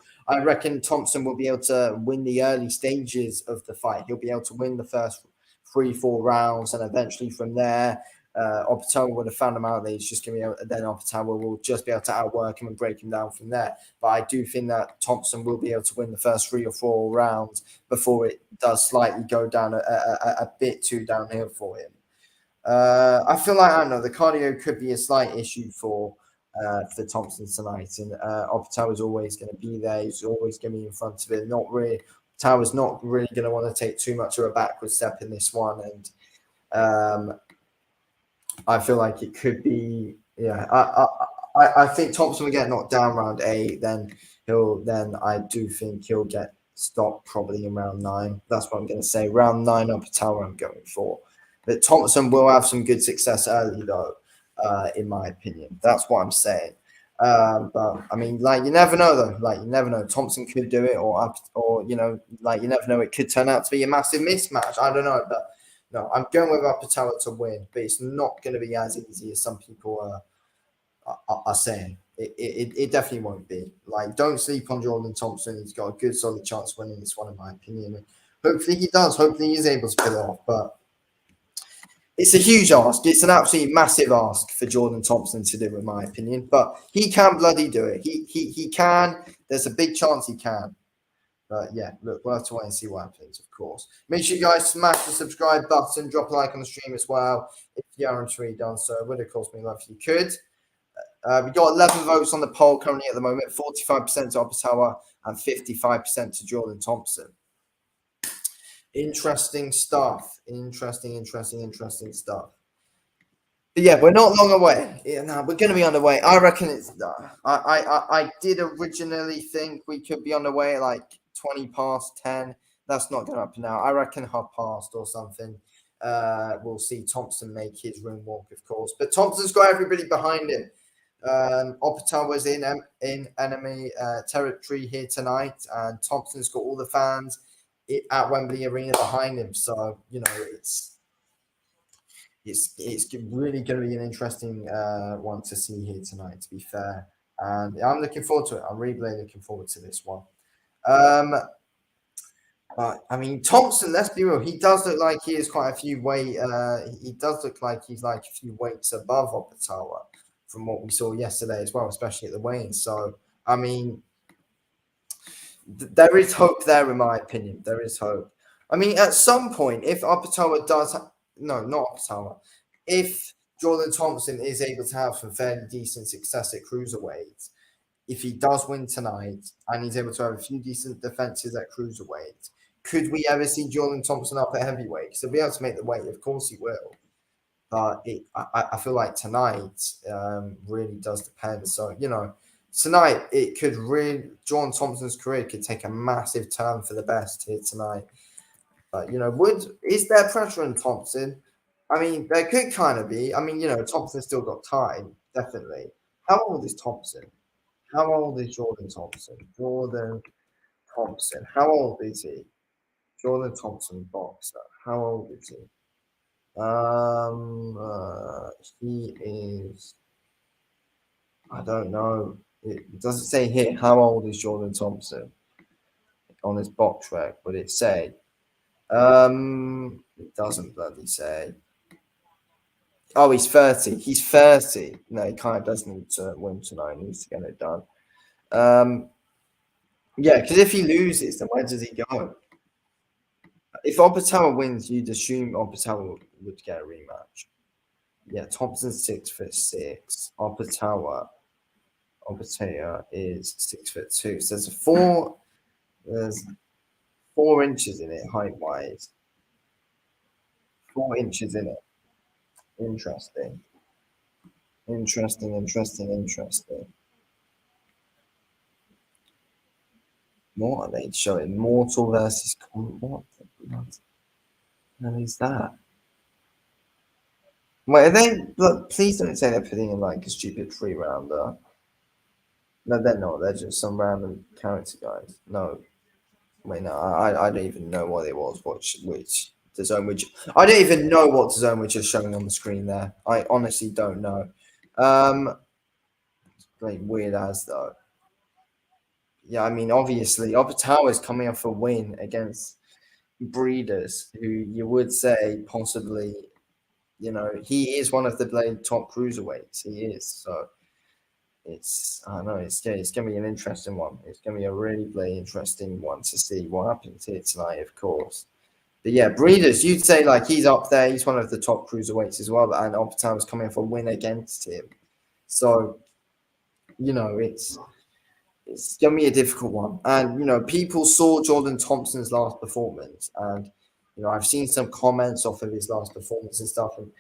be able to win the early stages of the fight. He'll be able to win the first 3-4 rounds, and eventually from there, Opetaia would have found him out there. He's just going to be then Opetaia will just be able to outwork him and break him down from there. But I do think that Thompson will be able to win the first 3 or 4 rounds before it does slightly go down a bit too downhill for him. I feel like, I don't know, the cardio could be a slight issue for Thompson tonight. And Opetaia is always going to be there. He's always going to be in front of it. Not really. Tower's not really going to want to take too much of a backward step in this one. And I feel like it could be, yeah. I think Thompson will get knocked down round 8. Then I do think he'll get stopped probably in round 9. That's what I'm going to say. Round 9 Opetaia I'm going for. But Thompson will have some good success early though, in my opinion. That's what I'm saying. But I mean, like, you never know though. Like, you never know. Thompson could do it, or you know, like, you never know. It could turn out to be a massive mismatch. I don't know, but no, I'm going with Opetaia to win. But it's not going to be as easy as some people are saying. It definitely won't be. Like, don't sleep on Jordan Thompson. He's got a good, solid chance of winning this one, in my opinion. And hopefully he does. Hopefully he is able to pull it off. But it's a huge ask. It's an absolutely massive ask for Jordan Thompson to do, in my opinion. But he can bloody do it. He can. There's a big chance he can. But yeah, look, we'll have to wait and see what happens, of course. Make sure you guys smash the subscribe button, drop a like on the stream as well. If you haven't already done so, it would, of course, be love if you could. We've got 11 votes on the poll currently at the moment, 45% to Opetaia and 55% to Jordan Thompson. Interesting stuff. Interesting stuff. But yeah, we're not long away. Yeah, no, we're going to be on the way. I reckon it's. I did originally think we could be on the way at like 20 past 10. That's not going to happen now. I reckon 10:30 or something. We'll see Thompson make his room walk, of course. But Thompson's got everybody behind him. Opetaia was in enemy territory here tonight, and Thompson's got all the fans at Wembley Arena behind him. So, you know, it's really going to be an interesting one to see here tonight, to be fair. And I'm looking forward to it. I'm really looking forward to this one. But I mean, Thompson, let's be real, he does look like he is quite a few weight. He does look like he's like a few weights above Opetaia from what we saw yesterday as well, especially at the weigh-in. So, I mean, there is hope there, in my opinion. There is hope. I mean, at some point, if Opetaia does, no, not Opetaia, if Jordan Thompson is able to have some fairly decent success at cruiserweight, if he does win tonight and he's able to have a few decent defenses at cruiserweight, could we ever see Jordan Thompson up at heavyweight? Because he'll be able to make the weight, of course he will. But I feel like tonight really does depend. So, you know, tonight it could really, Jordan Thompson's career could take a massive turn for the best here tonight. But, you know, is there pressure on Thompson? I mean, there could kind of be. I mean, you know, Thompson's still got time, definitely. How old is Thompson? How old is Jordan Thompson? Jordan Thompson. How old is he? Jordan Thompson, boxer. How old is he? He is. I don't know. It doesn't say here how old is Jordan Thompson on his box rec, but it say. It doesn't bloody say. Oh, he's 30. He's 30. No, he kind of does need to win tonight. He needs to get it done. Yeah, because if he loses, then where does he go? If Opetaia wins, you'd assume Opetaia would get a rematch. Yeah, Thompson's 6'6". Opetaia is 6'2". So there's 4 inches in it height wise. 4 inches in it. Interesting. What are they showing? Mortal versus what the hell is that? Wait, are they? Look, please don't say they're putting in like a stupid 3-rounder. No, they're not. They're just some random character guys. No, wait, no. I don't even know what it was. Which the zone which I don't even know what the zone which is showing on the screen there. I honestly don't know. Like weird as though. Yeah, I mean, obviously, Opetaia is coming off a win against Breeders, who you would say possibly He is one of the top cruiserweights. He is. So I don't know, it's gonna be an interesting one. It's gonna be a really, really interesting one to see what happens here tonight, of course. But yeah, Breeders, you'd say like he's up there. He's one of the top cruiserweights as well, and Opetaia was coming for a win against him. So it's gonna be a difficult one. And people saw Jordan Thompson's last performance, and I've seen some comments off of his last performance and stuff, and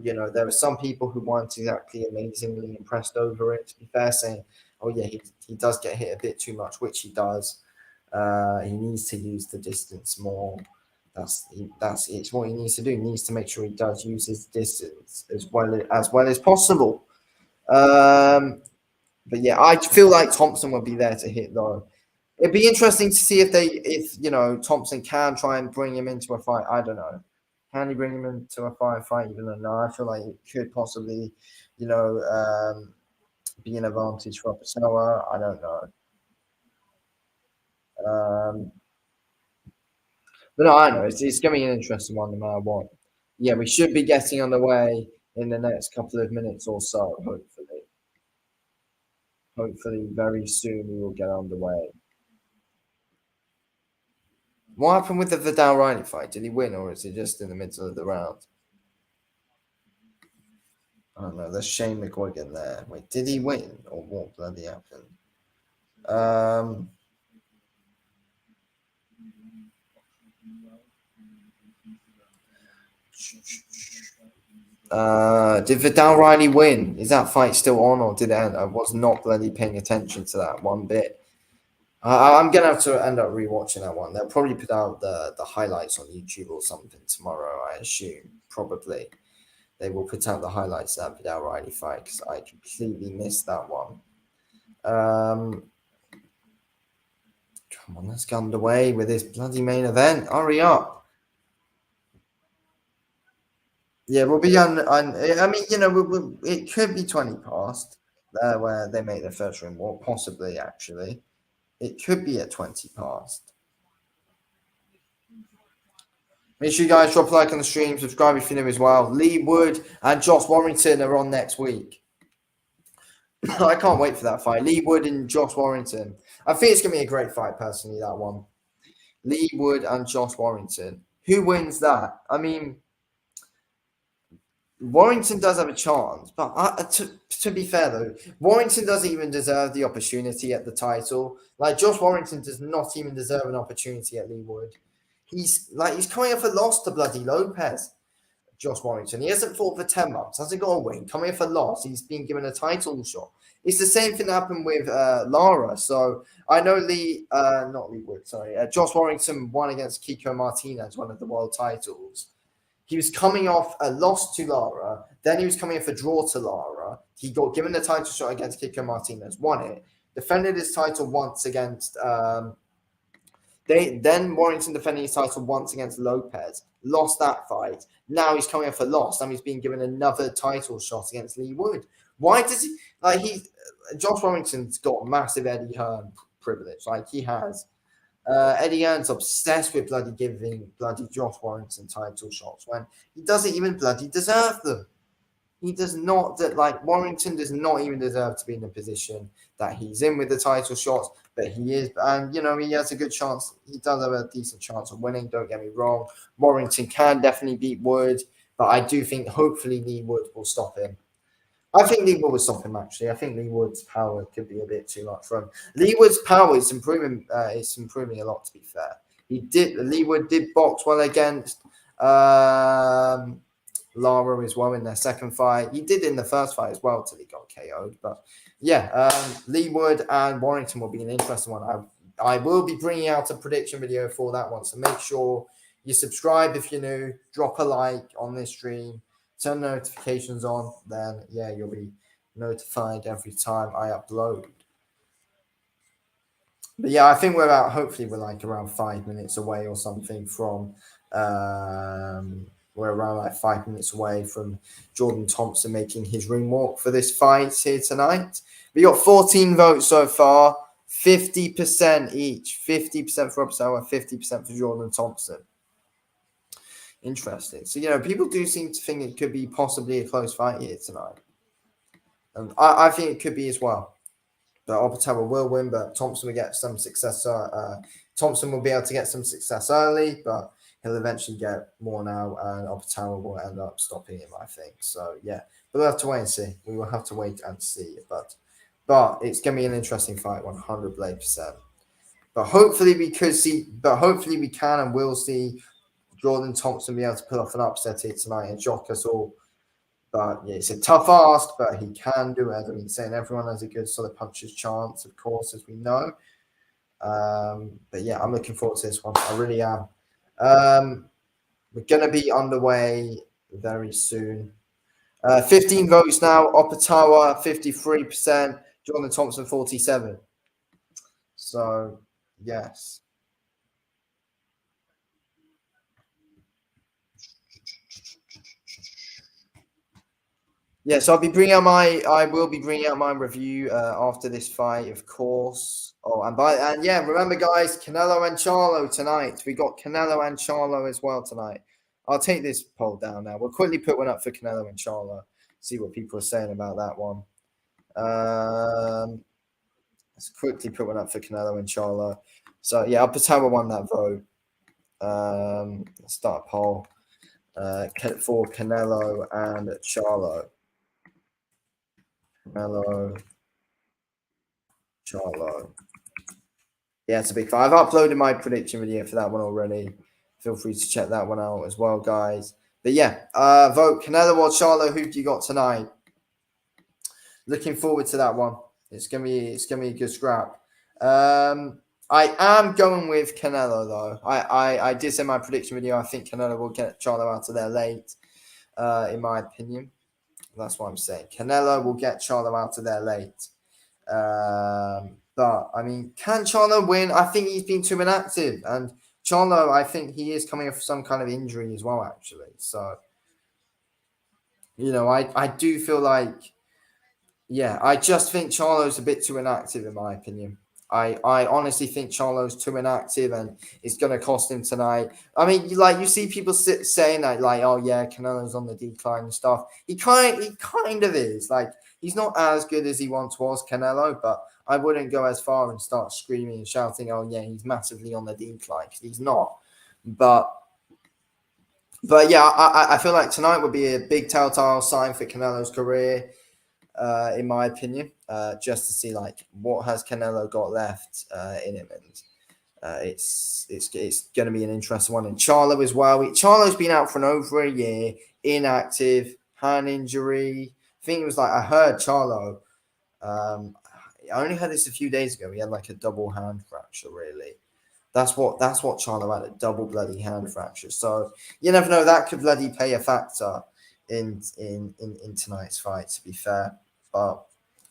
there are some people who weren't exactly amazingly impressed over it. To be fair, saying, "Oh yeah, he does get hit a bit too much," which he does. He needs to use the distance more. It's what he needs to do. He needs to make sure he does use his distance as well as possible. But yeah, I feel like Thompson will be there to hit though. It'd be interesting to see if Thompson can try and bring him into a fight. I don't know. Can he bring him into a fight? Even though no, I feel like it could possibly, be an advantage for Opetaia. I don't know. But no, I know it's going to be an interesting one no matter what. Yeah, we should be getting on the way in the next couple of minutes or so. Hopefully, very soon we will get underway. What happened with the Vidal Riley fight? Did he win, or is he just in the middle of the round? I don't know. There's Shane McGuigan there. Wait, did he win, or what bloody happened? Um, did Vidal Riley win? Is that fight still on, or did it end? I was not bloody paying attention to that one bit. I'm gonna have to end up rewatching that one. They'll probably put out the highlights on YouTube or something tomorrow. I assume probably they will put out the highlights of that Vidal Riley fight because I completely missed that one. Come on, let's get underway with this bloody main event. Hurry up! Yeah, we'll be on. I mean, it could be 20 past where they make the first ring walk, possibly actually. It could be at 20 past. Make sure you guys drop a like on the stream, subscribe if you're new as well. Lee Wood and Josh Warrington are on next week. I can't wait for that fight. Lee Wood and Josh Warrington. I think it's going to be a great fight, personally, that one. Lee Wood and Josh Warrington. Who wins that? I mean, Warrington does have a chance, but to be fair though, Warrington doesn't even deserve the opportunity at the title. Like Josh Warrington does not even deserve an opportunity at Lee Wood. He's coming off a loss to bloody Lopez. Josh Warrington. He hasn't fought for 10 months, hasn't got a win, coming off a loss. He's been given a title shot. It's the same thing that happened with Lara. So I know Josh Warrington won against Kiko Martinez, one of the world titles. He was coming off a loss to Lara. Then he was coming off a draw to Lara. He got given the title shot against Kiko Martinez, won it, defended his title once against. Then Warrington defending his title once against Lopez, lost that fight. Now he's coming off a loss. Now he's being given another title shot against Lee Wood. Why does Josh Warrington's got massive Eddie Hearn privilege, like he has. Eddie Hearn's obsessed with bloody giving bloody Josh Warrington title shots when he doesn't even bloody deserve them. He does not. Warrington does not even deserve to be in the position that he's in with the title shots, but he is. And he has a good chance. He does have a decent chance of winning. Don't get me wrong. Warrington can definitely beat Wood, but I do think hopefully Lee Wood will stop him. I think Lee Wood will stop him. Actually, I think Lee Wood's power could be a bit too much for him. Lee Wood's power is improving. It's improving a lot. To be fair, Lee Wood did box well against Lara as well in their second fight. He did in the first fight as well till he got KO'd. But yeah, Lee Wood and Warrington will be an interesting one. I will be bringing out a prediction video for that one. So make sure you subscribe if you're new. Drop a like on this stream. Turn notifications on, then yeah, you'll be notified every time I upload. But yeah, I think hopefully we're like around 5 minutes away or something from, we're around like 5 minutes away from Jordan Thompson making his ring walk for this fight here tonight. We got 14 votes so far, 50% each, 50% for Opetaia, 50% for Jordan Thompson. interesting. So, people do seem to think it could be possibly a close fight here tonight. And I think it could be as well. But Opetaia will win, but Thompson will get some success. Thompson will be able to get some success early, but he'll eventually get more now, and Opetaia will end up stopping him, I think. So, yeah. But we'll have to wait and see. We will have to wait and see. But it's going to be an interesting fight, 100%. But hopefully we can and will see Jordan Thompson be able to pull off an upset here tonight and shock us all. But yeah, it's a tough ask, but he can do it. I mean, saying everyone has a good solid puncher's chance, of course, as we know. But yeah, I'm looking forward to this one. I really am. We're going to be underway very soon. 15 votes now. Opetaia, 53%. Jordan Thompson, 47%. So, yes. Yeah, so I will be bringing out my review after this fight, of course. Oh, and yeah, remember, guys, Canelo and Charlo tonight. We got Canelo and Charlo as well tonight. I'll take this poll down now. We'll quickly put one up for Canelo and Charlo. See what people are saying about that one. Let's quickly put one up for Canelo and Charlo. So yeah, Opetaia won that vote. Let's start a poll for Canelo and Charlo. Canelo, Charlo. Yeah, it's a big fight. I've uploaded my prediction video for that one already. Feel free to check that one out as well, guys. But yeah, vote Canelo or Charlo. Who do you got tonight? Looking forward to that one. It's gonna be a good scrap. I am going with Canelo though. I did say in my prediction video. I think Canelo will get Charlo out of there late. In my opinion, that's what I'm saying. Canelo will get Charlo out of there late. But I mean, can Charlo win? I think he's been too inactive, and Charlo, I think he is coming off some kind of injury as well, actually. So, I do feel like, yeah, I just think Charlo's a bit too inactive, in my opinion. I honestly think Charlo's too inactive, and it's going to cost him tonight. I mean, you see people saying that, like, oh yeah, Canelo's on the decline and stuff. He kind of is. Like, he's not as good as he once was, Canelo, but I wouldn't go as far and start screaming and shouting, oh yeah, he's massively on the decline, because he's not. But yeah, I feel like tonight would be a big telltale sign for Canelo's career. In my opinion, just to see like what has Canelo got left in him, and it's going to be an interesting one. And Charlo as well. Charlo's been out for over a year, inactive, hand injury. I think it was like I heard Charlo. I only heard this a few days ago. He had like a double hand fracture. Really, that's what Charlo had, a double bloody hand fracture. So you never know, that could bloody play a factor in tonight's fight, to be fair. But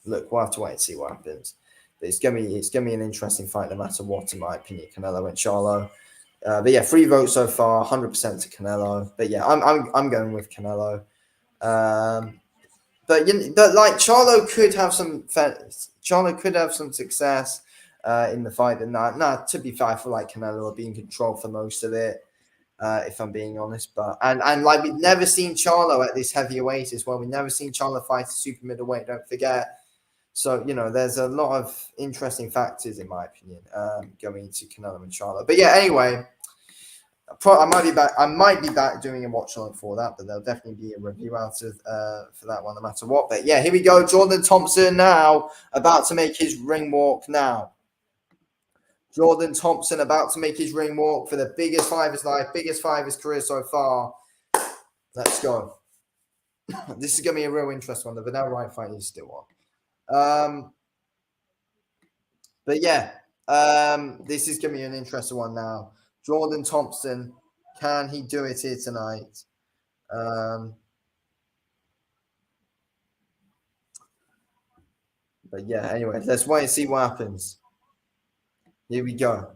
look, we'll have to wait and see what happens. But it's gonna be an interesting fight no matter what, in my opinion. Canelo and Charlo. But yeah, 3 votes so far, 100% to Canelo. But yeah, I'm going with Canelo. But like Charlo could have some success in the fight. And to be fair, I feel like Canelo will be in control for most of it. If I'm being honest, but and like we've never seen Charlo at this heavyweight as well. We've never seen Charlo fight a super middleweight. Don't forget. So there's a lot of interesting factors, in my opinion, going into Canelo and Charlo. But yeah, anyway, I might be back doing a watch along for that, but there'll definitely be a review out of for that one, no matter what. But yeah, here we go. Jordan Thompson now about to make his ring walk now. Jordan Thompson about to make his ring walk for the biggest fight of his life, biggest fight of his career so far. Let's go. This is going to be a real interesting one. The Vanilla Wright fight is still on. But yeah, this is going to be an interesting one now. Jordan Thompson, can he do it here tonight? But yeah, anyway, let's wait and see what happens. Here we go.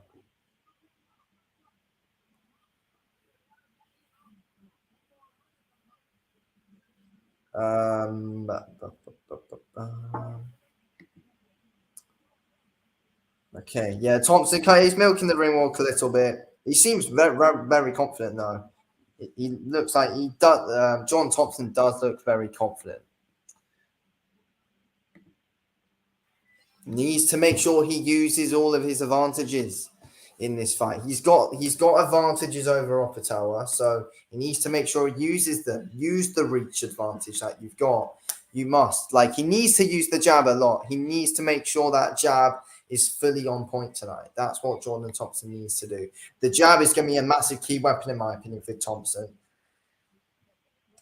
Okay, yeah, Thompson, he's milking the ring walk a little bit. He seems very, very confident though. He looks like he does. John Thompson does look very confident. Needs to make sure he uses all of his advantages in this fight. He's got advantages over Opetaia, so he needs to make sure he uses them. Use the reach advantage that you've got. You must. Like, he needs to use the jab a lot. He needs to make sure that jab is fully on point tonight. That's what Jordan Thompson needs to do. The jab is going to be a massive key weapon, in my opinion, for Thompson.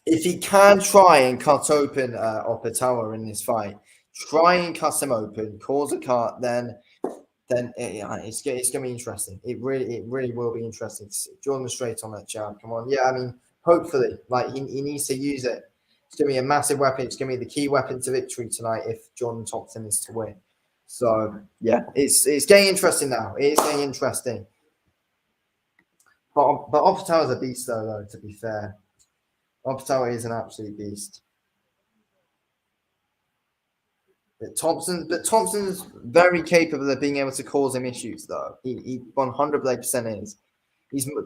If he can try and cut open Opetaia in this fight, try and cut him open, cause a cut, then it's going to be interesting. It really will be interesting to see. Jordan straight on that jab. Come on. Yeah, I mean, hopefully, like, he needs to use it. It's going to be a massive weapon. It's going to be the key weapon to victory tonight if Jordan Thompson is to win. So, yeah, it's getting interesting now. It is getting interesting. But Opetaia is a beast, though, to be fair. Opetaia is an absolute beast. But Thompson's very capable of being able to cause him issues, though. He 100% is.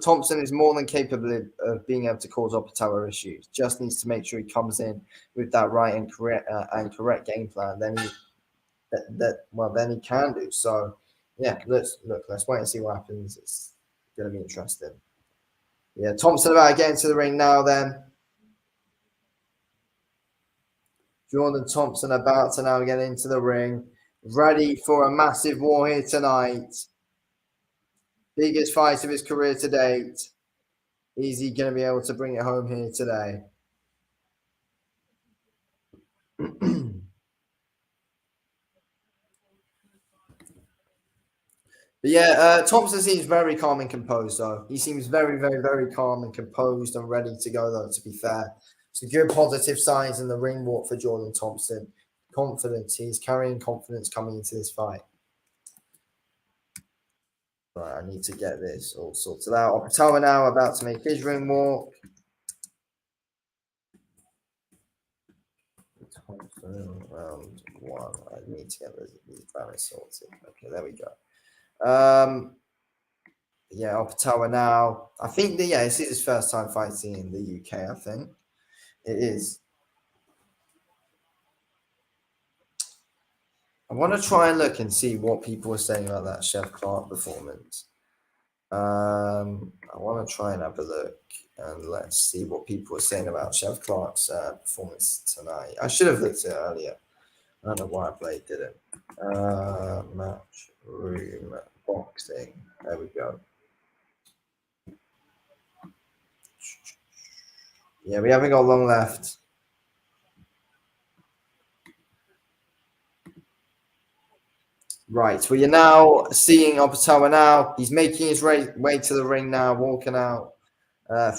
Thompson is more than capable of being able to cause Opetaia issues. Just needs to make sure he comes in with that right and correct game plan. Then he can do. So yeah, let's wait and see what happens. It's going to be interesting. Yeah, Thompson about to get into the ring now. Then Jordan Thompson about to now get into the ring, ready for a massive war here tonight. Biggest fight of his career to date. Is he going to be able to bring it home here today? But yeah, Thompson seems very calm and composed, though. He seems very, very, very calm and composed and ready to go, though, to be fair. It's a good positive signs in the ring walk for Jordan Thompson. Confidence. He's carrying confidence coming into this fight. Right, I need to get this all sorted out. Opetaia now about to make his ring walk. Thompson round one. I need to get these balance sorted. Okay, there we go. Yeah, Opetaia now. I think this is his first time fighting in the UK. I think it is. I want to try and look and see what people are saying about that Chef Clark performance. I want to try and have a look and let's see what people are saying about Chef Clark's performance tonight. I should have looked at it earlier. I don't know why I didn't. Match room boxing. There we go. Yeah, we haven't got long left. Right, we are now seeing Opetaia now. He's making his way to the ring now, walking out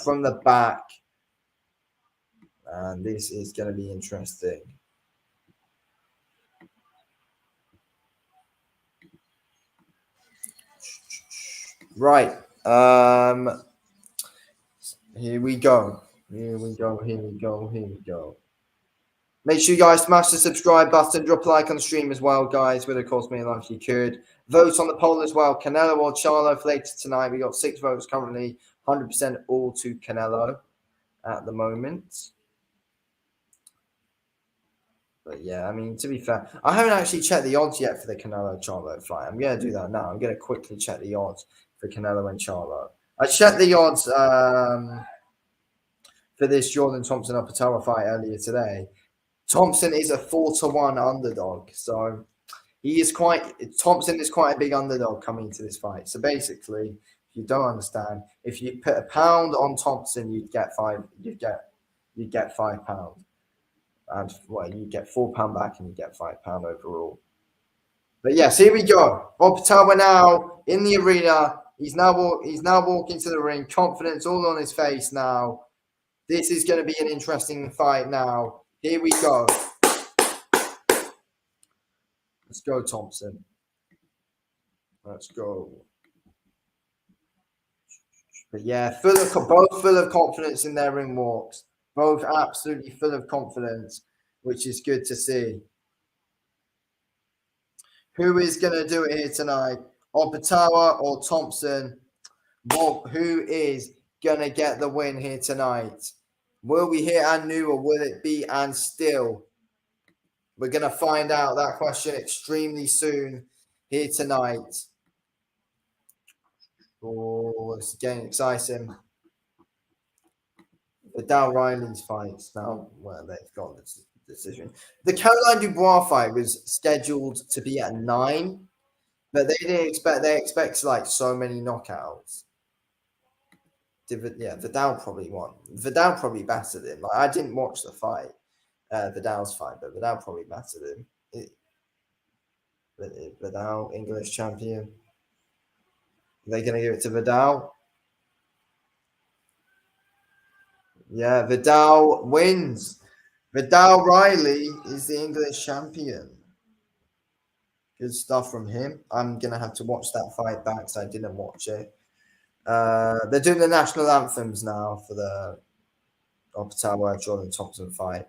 from the back. And this is going to be interesting. Right. Here we go. Make sure you guys smash the subscribe button, drop a like on the stream as well, guys. Would of course mean a lot if you could. Vote on the poll as well. Canelo or Charlo for later tonight. We got 6 votes currently, 100% all to Canelo at the moment. But yeah, I mean, to be fair, I haven't actually checked the odds yet for the Canelo Charlo fight. I'm going to do that now. I'm going to quickly check the odds for Canelo and Charlo. I checked the odds for this Jordan Thompson Opetaia fight earlier today. Thompson is a 4-1 underdog, so Thompson is quite a big underdog coming into this fight. So basically, if you don't understand, if you put £1 on Thompson, you'd get £5, and well, you get £4 back, and you get £5 overall. But yes, here we go. Opetaia now in the arena. He's now walking to the ring, confidence all on his face now. This is going to be an interesting fight now. Here we go. Let's go, Thompson. Let's go. But yeah, both full of confidence in their ring walks. Both absolutely full of confidence, which is good to see. Who is going to do it here tonight? Opetaia or Thompson? Who is gonna get the win here tonight? Will we hit and new or will it be and still? We're gonna find out that question extremely soon here tonight. Oh, it's getting exciting. The Dow Riley's fights now, well, they've got this decision. The Caroline Dubois fight was scheduled to be at 9, but they didn't expect. They expect like so many knockouts. Yeah, Vidal probably won. Vidal probably battered him. Like, I didn't watch the fight, Vidal's fight, but Vidal probably battered him. Vidal, English champion. Are they going to give it to Vidal? Yeah, Vidal wins. Vidal Riley is the English champion. Good stuff from him. I'm going to have to watch that fight back because I didn't watch it. They're doing the national anthems now for the Opetaia Jordan Thompson fight.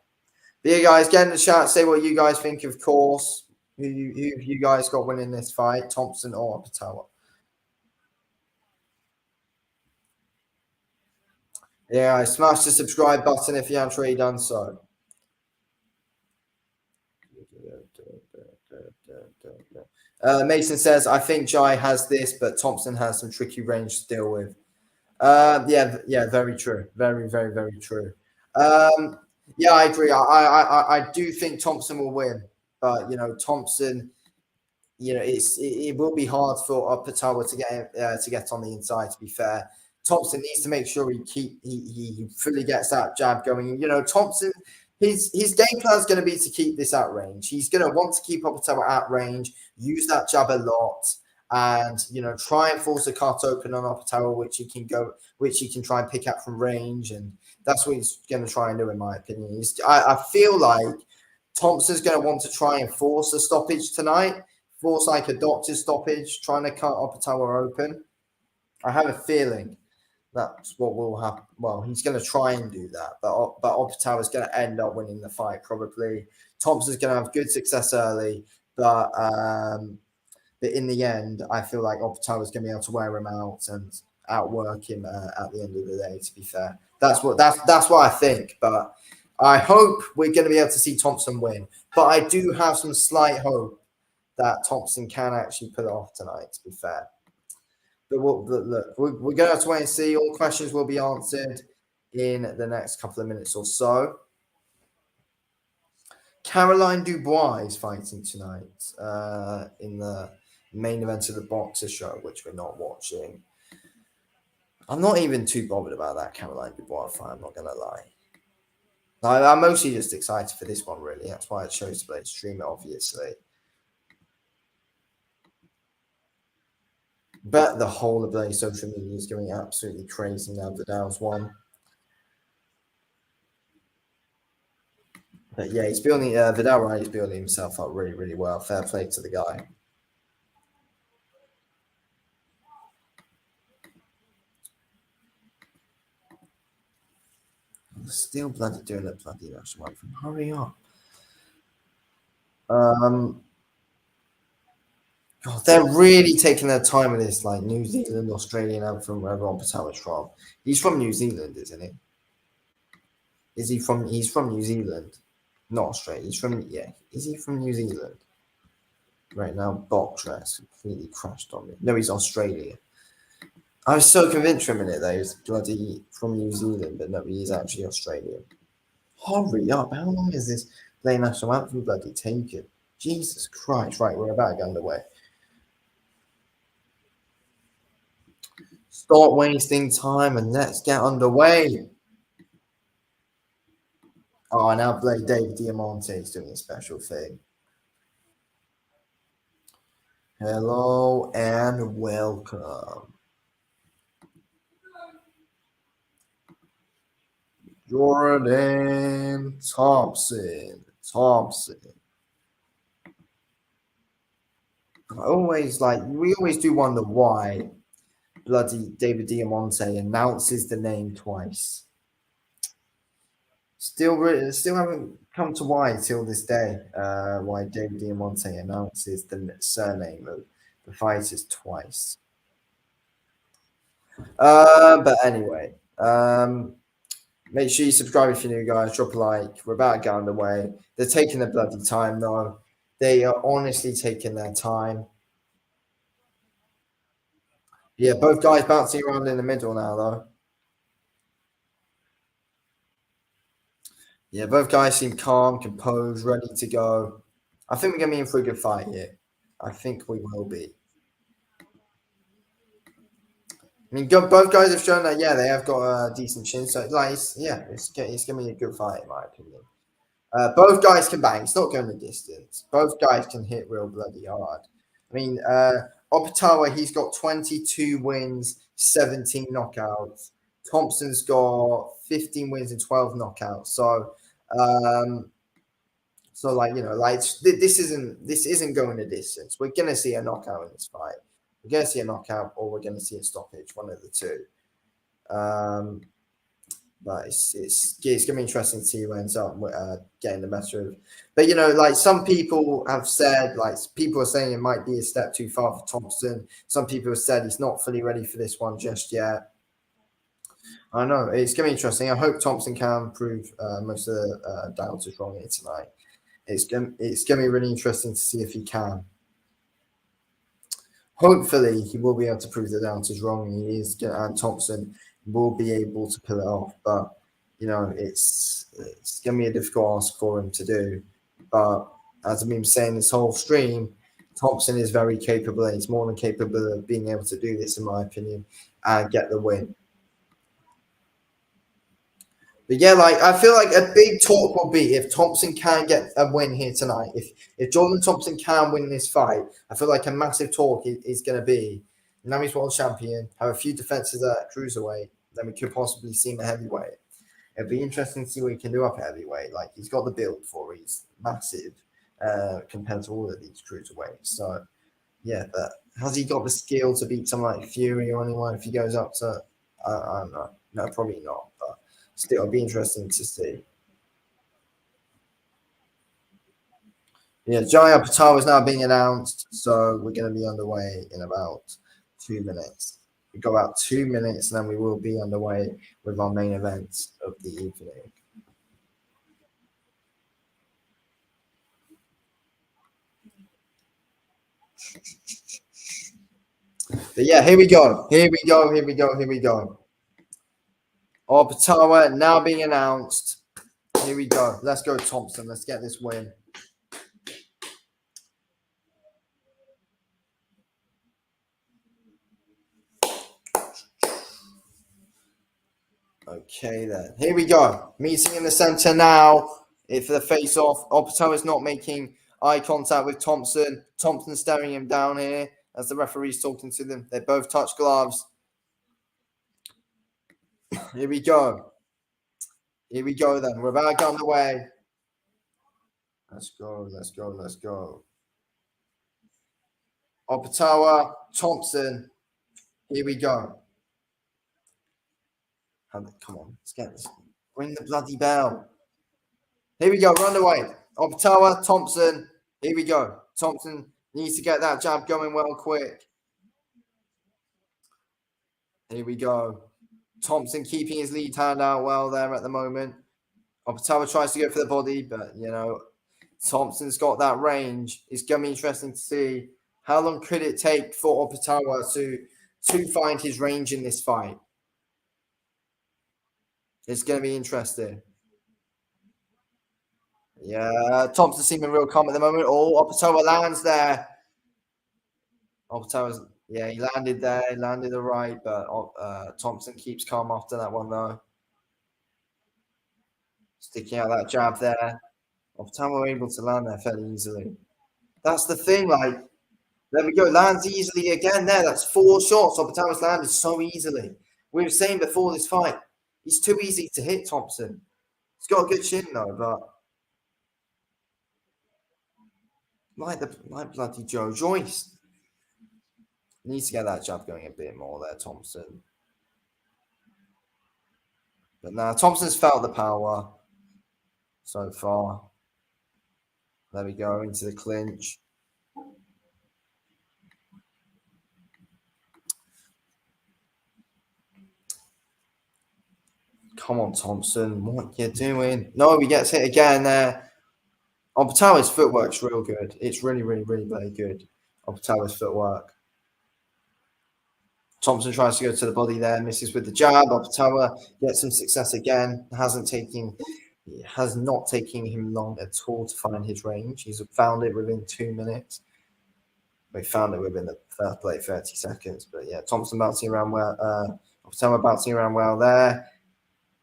But yeah, guys, get in the chat, say what you guys think, of course. Who you guys got winning this fight, Thompson or Opetaia? Yeah, smash the subscribe button if you haven't already done so. Mason says, I think Jai has this, but Thompson has some tricky range to deal with. Yeah, very true. Very, very, very true. Yeah, I agree. I do think Thompson will win, but Thompson, it will be hard for Opetaia to get on the inside. To be fair, Thompson needs to make sure he fully gets that jab going. Thompson, his game plan is going to be to keep this at range. He's going to want to keep Opetaia at range, use that jab a lot, and try and force a cut open on Opetaia, which he can try and pick up from range, and that's what he's going to try and do, in my opinion. I feel like Thompson's going to want to try and force a stoppage tonight. Force like a doctor's stoppage, trying to cut Opetaia open. I have a feeling that's what will happen. Well, he's going to try and do that, but Opetaia is going to end up winning the fight probably. Thompson's going to have good success early, but in the end, I feel like Opetaia is going to be able to wear him out and outwork him at the end of the day. To be fair, that's what I think. But I hope we're going to be able to see Thompson win. But I do have some slight hope that Thompson can actually pull it off tonight, to be fair. But look, we're going to have to wait and see. All questions will be answered in the next couple of minutes or so. Caroline Dubois is fighting tonight in the main event of the Boxer show, which we're not watching. I'm not even too bothered about that Caroline Dubois fight, I'm not going to lie. I'm mostly just excited for this one, really. That's why I chose to play stream it, obviously. But the whole of the social media is going absolutely crazy now. Vidal's won. But yeah, he's building. Vidal Riley's building himself up really, really well. Fair play to the guy. Still bloody doing a bloody national anthem. Hurry up. God, they're really taking their time with this, like New Zealand, Australian anthem, wherever Opetaia is from. He's from New Zealand, isn't he? Is he from? He's from New Zealand, not Australia. He's from Is he from New Zealand? Right now, box dress completely crashed on me. No, he's Australian. I was so convinced for a minute that he was bloody from New Zealand, but no, he is actually Australian. Hurry up! How long is this play national anthem bloody taking? Jesus Christ! Right, we're about to get underway. Stop wasting time and let's get underway. Oh, now Blade David Diamante is doing a special thing. Hello and welcome. Jordan Thompson. We always do wonder why bloody David Diamante announces the name twice. Still haven't come to why till this day. Why David Diamante announces the surname of the fighters twice. But anyway, make sure you subscribe if you're new, guys. Drop a like. We're about to get underway. They're taking their bloody time, though. They are honestly taking their time. Yeah, both guys bouncing around in the middle now, though. Yeah, both guys seem calm, composed, ready to go. I think we're going to be in for a good fight here. I think we will be. I mean, both guys have shown that, yeah, they have got a decent chin. So, like, it's going to be a good fight, in my opinion. Both guys can bang. It's not going the distance. Both guys can hit real bloody hard. I mean, Opetaia, he's got 22 wins, 17 knockouts. Thompson's got 15 wins and 12 knockouts. Um, like this isn't going the distance. We're gonna see a knockout in this fight. We're gonna see a knockout, or we're gonna see a stoppage. One of the two. Um, but it's gonna be interesting to see who ends up getting the better of. But like some people have said, like people are saying it might be a step too far for Thompson. Some people have said he's not fully ready for this one just yet. I know it's gonna be interesting. I hope Thompson can prove most of the doubters wrong here tonight. It's gonna be really interesting to see if he can. Hopefully, he will be able to prove the doubters wrong. And Thompson will be able to pull it off. But it's gonna be a difficult ask for him to do. But as I've been saying this whole stream, Thompson is very capable. And he's more than capable of being able to do this, in my opinion, and get the win. But yeah, like I feel like a big talk will be if Thompson can get a win here tonight. If Jordan Thompson can win this fight, I feel like a massive talk is going to be. Now he's world champion, have a few defenses at cruiserweight, then we could possibly see him at heavyweight. It'd be interesting to see what he can do up at heavyweight. Like he's got the build for it. He's massive compared to all of these cruiserweights. So yeah, but has he got the skill to beat someone like Fury or anyone if he goes up to? I don't know. No, probably not. But still, it'll be interesting to see. Yeah, Jaya Patel is now being announced, so we're going to be underway in about 2 minutes. We go about 2 minutes, and then we will be underway with our main event of the evening. But yeah, here we go. Here we go. Here we go. Here we go. Opetaia now being announced. Here we go. Let's go, Thompson. Let's get this win. Okay, then. Here we go. Meeting in the center now. For the face-off. Opetaia is not making eye contact with Thompson. Thompson staring him down here as the referee's talking to them. They both touch gloves. Here we go. Here we go, then. We're about to get underway. Let's go. Let's go. Let's go. Opetaia, Thompson. Here we go. Come on. Let's get this. Ring the bloody bell. Here we go. Run away. Opetaia, Thompson. Here we go. Thompson needs to get that jab going well quick. Here we go. Thompson keeping his lead hand out well there at the moment. Opetaia tries to go for the body, but Thompson's got that range. It's going to be interesting to see how long could it take for Opetaia to find his range in this fight. It's going to be interesting. Yeah, Thompson seeming real calm at the moment. Oh, Opetaia lands there. Opetaia's, yeah, he landed there. He landed the right, but Thompson keeps calm after that one, though. Sticking out that jab there. Opetaia were able to land there fairly easily. That's the thing, like, there we go. Lands easily again there. That's 4 shots. Opetaia's landed so easily. We were saying before this fight, he's too easy to hit, Thompson. He's got a good chin, though, but like bloody Joe Joyce. Needs to get that jab going a bit more there, Thompson. But now Thompson's felt the power so far. There we go, into the clinch. Come on, Thompson. What you doing? No, he gets hit again there. Opetaya's footwork's real good. It's really, really, really very good. Opetaya's footwork. Thompson tries to go to the body there, misses with the jab. Opetaya gets some success again. Has not taken him long at all to find his range. He's found it within 2 minutes. We found it within the first play 30 seconds. But yeah, Thompson bouncing around well. Opetaya bouncing around well there.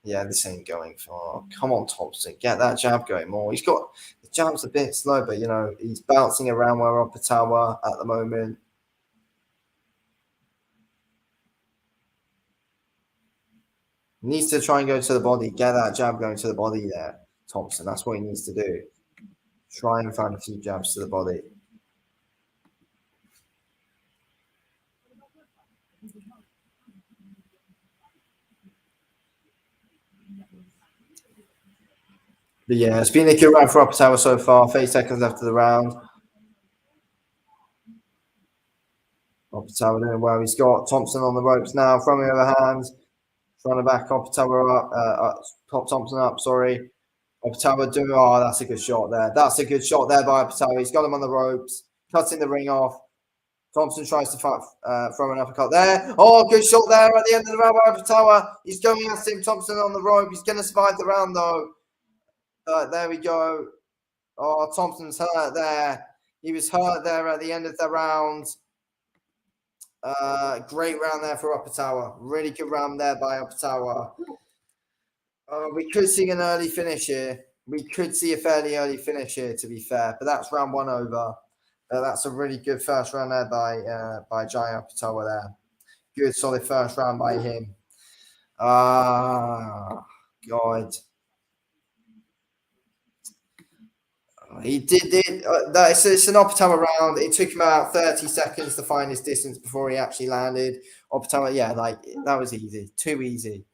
Yeah, this ain't going far. Come on, Thompson. Get that jab going more. He's got the jab's a bit slow, but he's bouncing around well Opetaia at the moment. Needs to try and go to the body. Get that jab going to the body there, Thompson. That's what he needs to do. Try and find a few jabs to the body. But yeah, it's been a good round for Opetaia so far. 30 seconds left of the round. Opetaia doing well. He's got Thompson on the ropes now. From the other hand. Trying to back Opetaia up. Pop Thompson up, sorry. Opetaia doing, that's a good shot there. That's a good shot there by Opetaia. He's got him on the ropes. Cutting the ring off. Thompson tries to throw an uppercut there. Oh, good shot there at the end of the round by Opetaia. He's going at him. Thompson on the rope. He's going to survive the round, though. There we go. Oh, Thompson's hurt there. He was hurt there at the end of the round. Great round there for Opetaia. Really good round there by Opetaia. We could see an early finish here. We could see a fairly early finish here, to be fair. But that's round one over. That's a really good first round there by Jai Opetaia there. Good, solid first round by him. God. He did it. It's an Opetaia round. It took him about 30 seconds to find his distance before he actually landed. Opetaia, that was easy. Too easy.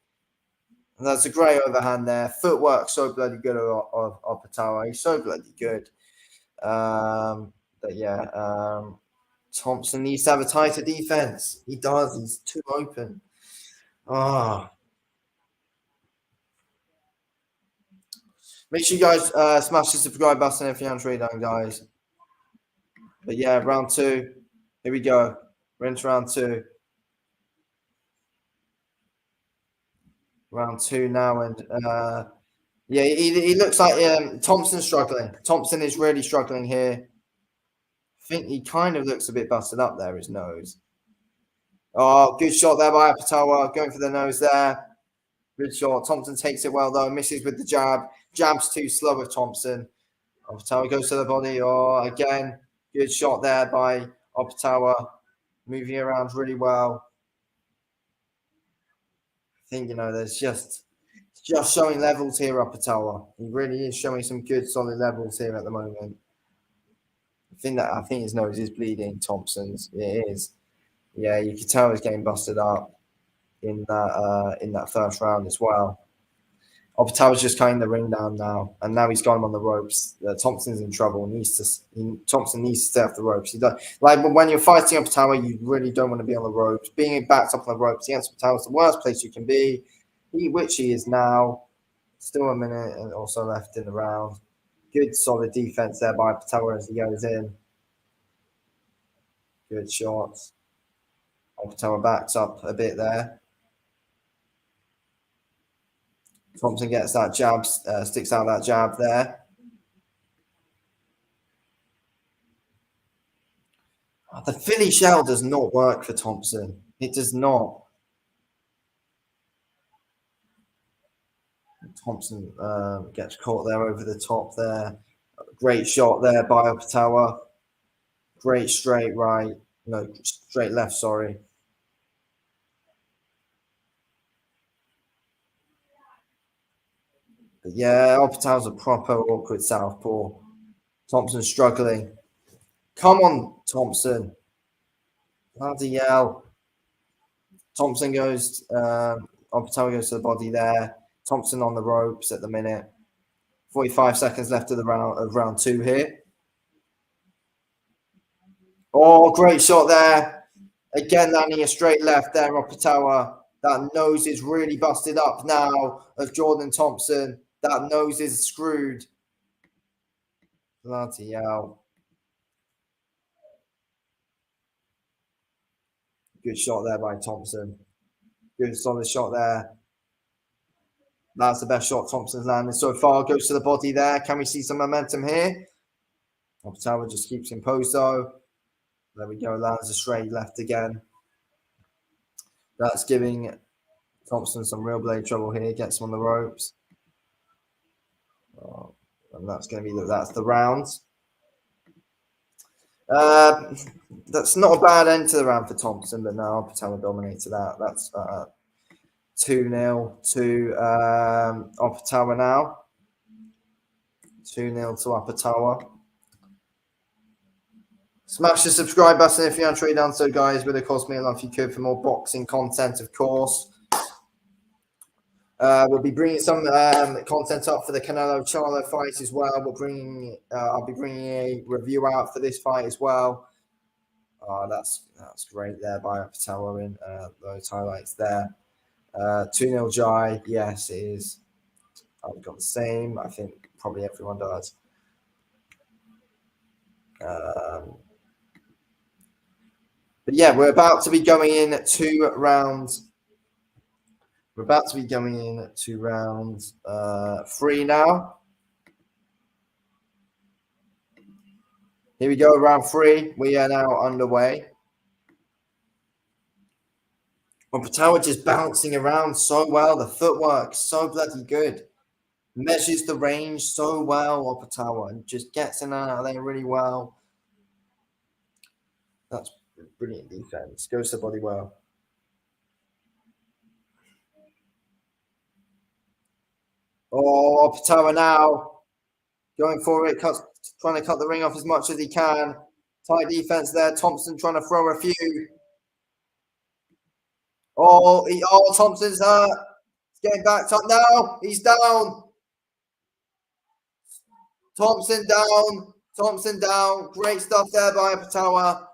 And that's a great overhand there. Footwork so bloody good of Opetaia. He's so bloody good. Thompson needs to have a tighter defense. He does. He's too open. Make sure you guys smash the subscribe button if you haven't already done, guys. But yeah, round two. Here we go. We're into round two. Round two now, and he looks like Thompson's struggling. Thompson is really struggling here. I think he kind of looks a bit busted up there, his nose. Oh, good shot there by Opetaia, going for the nose there. Good shot. Thompson takes it well, though. Misses with the jab. Jab's too slow with Thompson. Opetaia goes to the body. Oh, again, good shot there by Opetaia. Moving around really well. I think, there's just showing levels here, Opetaia. He really is showing some good, solid levels here at the moment. I think his nose is bleeding, Thompson's. It is. Yeah, you can tell he's getting busted up in that first round as well. Opetaia's just cutting the ring down now, and now he's gone on the ropes. Thompson's in trouble. Thompson needs to stay off the ropes. When you're fighting Opetaia, you really don't want to be on the ropes. Being backed up on the ropes against Opetaia is the worst place you can be, which he is now. Still a minute and also left in the round. Good solid defense there by Opetaia as he goes in. Good shots. Opetaia backs up a bit there. Thompson gets that jab, sticks out that jab there. The Philly shell does not work for Thompson. It does not. Thompson gets caught there over the top there. Great shot there by Opetaia. Great straight right. No, straight left, sorry. But yeah, Opetaia's a proper awkward southpaw. Thompson's struggling. Come on, Thompson. Bloody hell. Thompson goes, Opetaia goes to the body there. Thompson on the ropes at the minute. 45 seconds left of round two here. Oh, great shot there. Again, landing a straight left there, Opetaia. That nose is really busted up now of Jordan Thompson. That nose is screwed. Bloody hell. Good shot there by Thompson. Good solid shot there. That's the best shot Thompson's landed so far. Goes to the body there. Can we see some momentum here? Opetaia just keeps composed though. There we go. Lands a straight left again. That's giving Thompson some real blade trouble here. Gets him on the ropes. Oh, and that's going to be that's the round. That's not a bad end to the round for Thompson, but now Opetaia dominated that. That's 2-0 to Opetaia now. 2-0 to Opetaia. Smash the subscribe button if you haven't already done so, guys. Would have cost me a lot if you could for more boxing content, of course. We'll be bringing some content up for the Canelo Charlo fight as well. I'll be bringing a review out for this fight as well. That's great there by Opetaia in those highlights there. 2-0 Jai. Yes, it is. I've got the same. I think probably everyone does. But yeah, we're about to be going in 2 rounds. We're about to be going in to round 3 now. Here we go, round 3. We are now underway. Opetaia just bouncing around so well. The footwork so bloody good. Measures the range so well, Opetaia, and just gets in and out of there really well. That's brilliant defense. Goes to the body well. Oh, Opetaia now going for it, trying to cut the ring off as much as he can. Tight defense there. Thompson trying to throw a few. Thompson's hurt. He's getting backed up now. He's down. Thompson down. Great stuff there by Opetaia.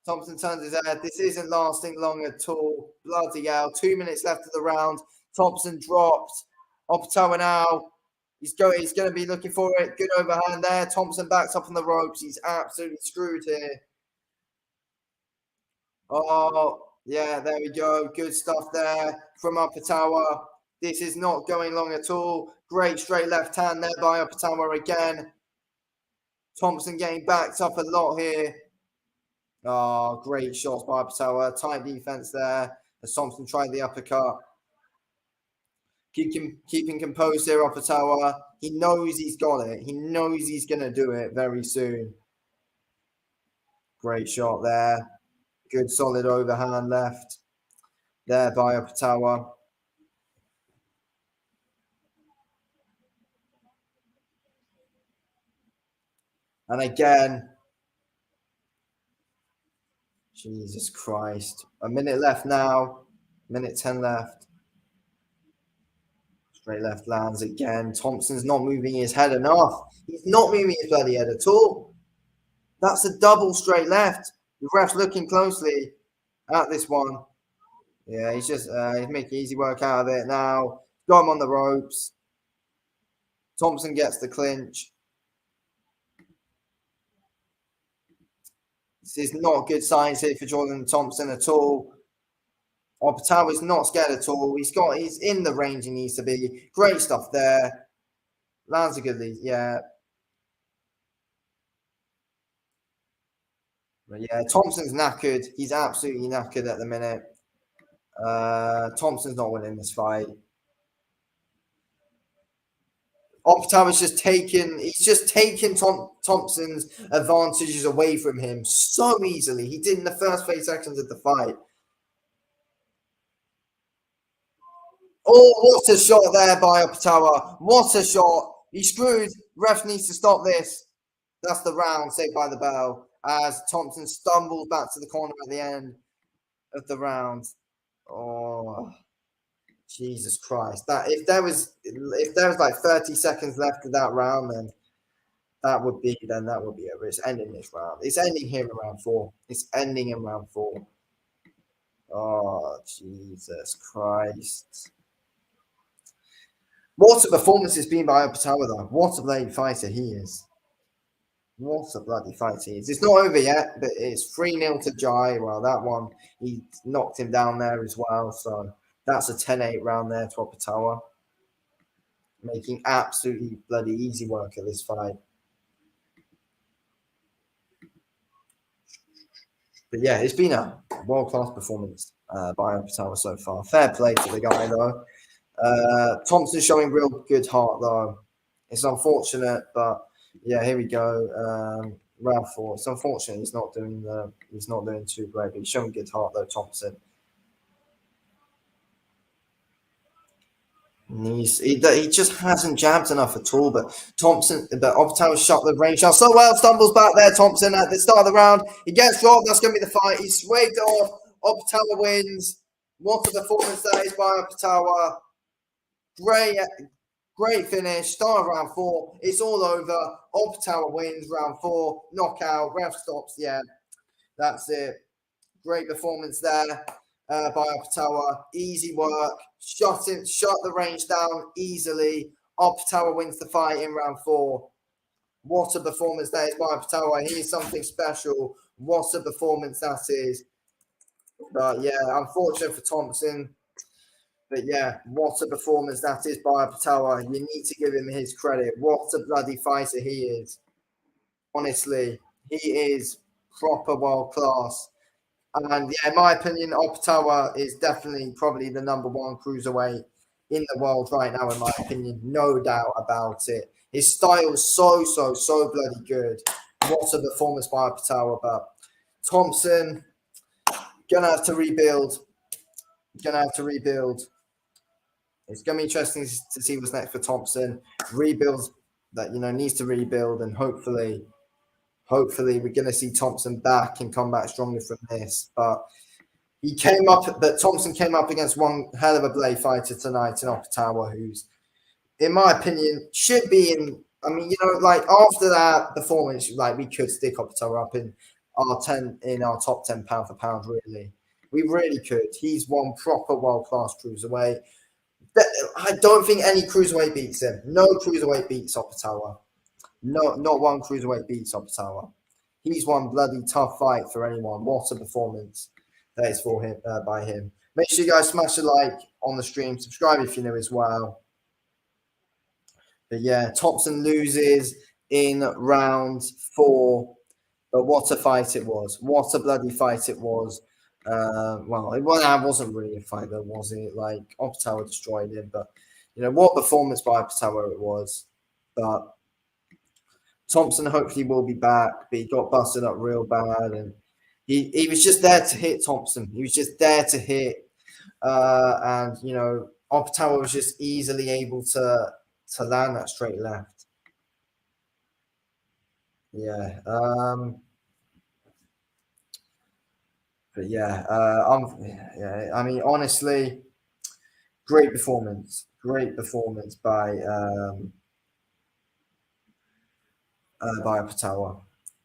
Thompson turns his head. This isn't lasting long at all. Bloody hell. 2 minutes left of the round. Thompson dropped. Opetaia now. He's going to be looking for it. Good overhand there. Thompson backs up on the ropes. He's absolutely screwed here. Oh, yeah, there we go. Good stuff there from Opetaia. This is not going long at all. Great straight left hand there by Opetaia again. Thompson getting backed up a lot here. Oh, great shots by Opetaia. Tight defense there as Thompson tried the uppercut. Keeping composed here, Opetaia. He knows he's got it. He knows he's going to do it very soon. Great shot there. Good solid overhand left there by Opetaia. And again, Jesus Christ. A minute left now. Minute 10 left. Straight left lands again. Thompson's not moving his head enough. He's not moving his bloody head at all. That's a double straight left. The ref's looking closely at this one. Yeah, he's making easy work out of it now. Got him on the ropes. Thompson gets the clinch. This is not good signs here for Jordan Thompson at all. Opetaia is not scared at all. He's in the range he needs to be. Great stuff there. Lands a good lead. Yeah. But yeah, Thompson's knackered. He's absolutely knackered at the minute. Thompson's not winning this fight. Opetaia's just taken Thompson's advantages away from him so easily. He did in the first 30 seconds of the fight. Oh, what a shot there by Opetaia. What a shot. He's screwed. Ref needs to stop this. That's the round, saved by the bell, as Thompson stumbles back to the corner at the end of the round. Oh, Jesus Christ. That if there was like 30 seconds left of that round, then that would be over. It's ending this round. It's ending here in round 4. It's ending in round 4. Oh, Jesus Christ. What a performance it's been by Opetaia, though. What a bloody fighter he is. What a bloody fighter he is. It's not over yet, but it's 3-0 to Jai. Well, that one, he knocked him down there as well. So that's a 10-8 round there to Opetaia. Making absolutely bloody easy work of this fight. But yeah, it's been a world-class performance by Opetaia so far. Fair play to the guy, though. Thompson showing real good heart, though. It's unfortunate, but yeah, here we go. Round 4. It's unfortunate he's not doing too great, but he's showing good heart though, Thompson. And he just hasn't jabbed enough at all. But Opetaia shot the range shot so well, stumbles back there. Thompson at the start of the round, he gets dropped. That's going to be the fight. He's waved it off. Opetaia wins. What a performance that is by Opetaia. Great finish. Start of round 4. It's all over. Opetaia wins round 4. Knockout. Ref stops. Yeah, that's it. Great performance there by Opetaia. Easy work. Shot the range down easily. Opetaia wins the fight in round 4. What a performance that is by Opetaia. He is something special. What a performance that is. But yeah, unfortunate for Thompson. But yeah, what a performance that is by Opetaia. You need to give him his credit. What a bloody fighter he is. Honestly, he is proper world class. And yeah, in my opinion, Opetaia is definitely probably the #1 cruiserweight in the world right now, in my opinion. No doubt about it. His style is so bloody good. What a performance by Opetaia. But Thompson, gonna have to rebuild. It's going to be interesting to see what's next for Thompson. Rebuilds that, needs to rebuild, and hopefully we're going to see Thompson back and come back stronger from this. But Thompson came up against one hell of a blade fighter tonight in Opetaia, who's, in my opinion, should be in. I mean, like after that performance, like we could stick Opetaia up in our top 10 pound for pound. Really, we really could. He's one proper world class cruiserweight. I don't think any cruiserweight beats him. No cruiserweight beats Opetaia. No, not one cruiserweight beats Opetaia. He's one bloody tough fight for anyone. What a performance that is for him by him. Make sure you guys smash a like on the stream. Subscribe if you're new as well. But yeah, Thompson loses in round 4. But what a fight it was. What a bloody fight it was. Well, it wasn't really a fight though, was it? Like, Opetaia destroyed him, but what performance by Opetaia it was. But Thompson hopefully will be back, but he got busted up real bad, and he was just there to hit Thompson. He was just there to hit, and Opetaia was just easily able to land that straight left. Yeah. But yeah, I mean, honestly, great performance by Opetaia.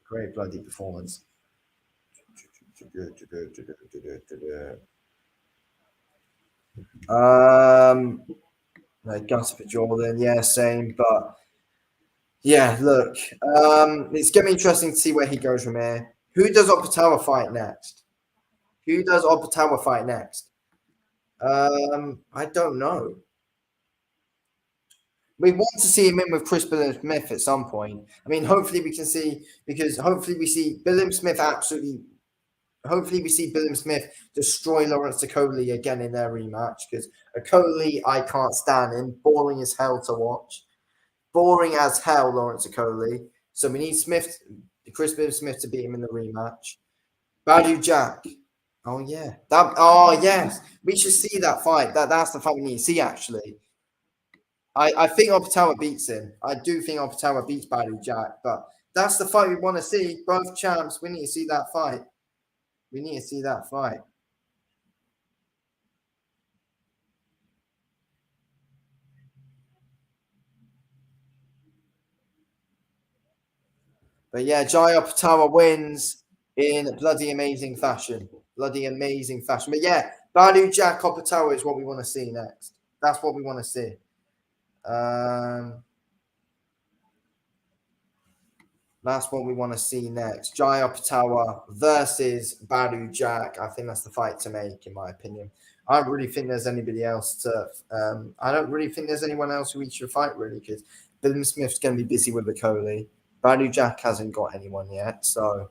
Great bloody performance. Gus for Jordan, yeah, same. But yeah, look, it's gonna be interesting to see where he goes from here. Who does Opetaia fight next? I don't know. We want to see him in with Chris Billam-Smith at some point. I mean, hopefully we can see, because hopefully we see Billam-Smith hopefully we see Billam-Smith destroy Lawrence Okoli again in their rematch, because Okoli, I can't stand him. Boring as hell to watch. Boring as hell, Lawrence Okoli. So we need Chris Billam-Smith to beat him in the rematch. Badu Jack. Oh yeah. Yes. We should see that fight. That's the fight we need to see, actually. I think Opetaia beats him. I do think Opetaia beats Badu Jack, but that's the fight we want to see. Both champs. We need to see that fight. But yeah, Jai Opetaia wins in bloody amazing fashion. bloody amazing fashion. But yeah, Badu Jack Opetaia is what we want to see next. That's what we want to see. That's what we want to see next. Jai Opetaia versus Badu Jack. I think that's the fight to make, in my opinion. I don't really think there's anybody else to. I don't really think there's anyone else who we should fight, really, because Billy Smith's going to be busy with the Coley. Badu Jack hasn't got anyone yet. So,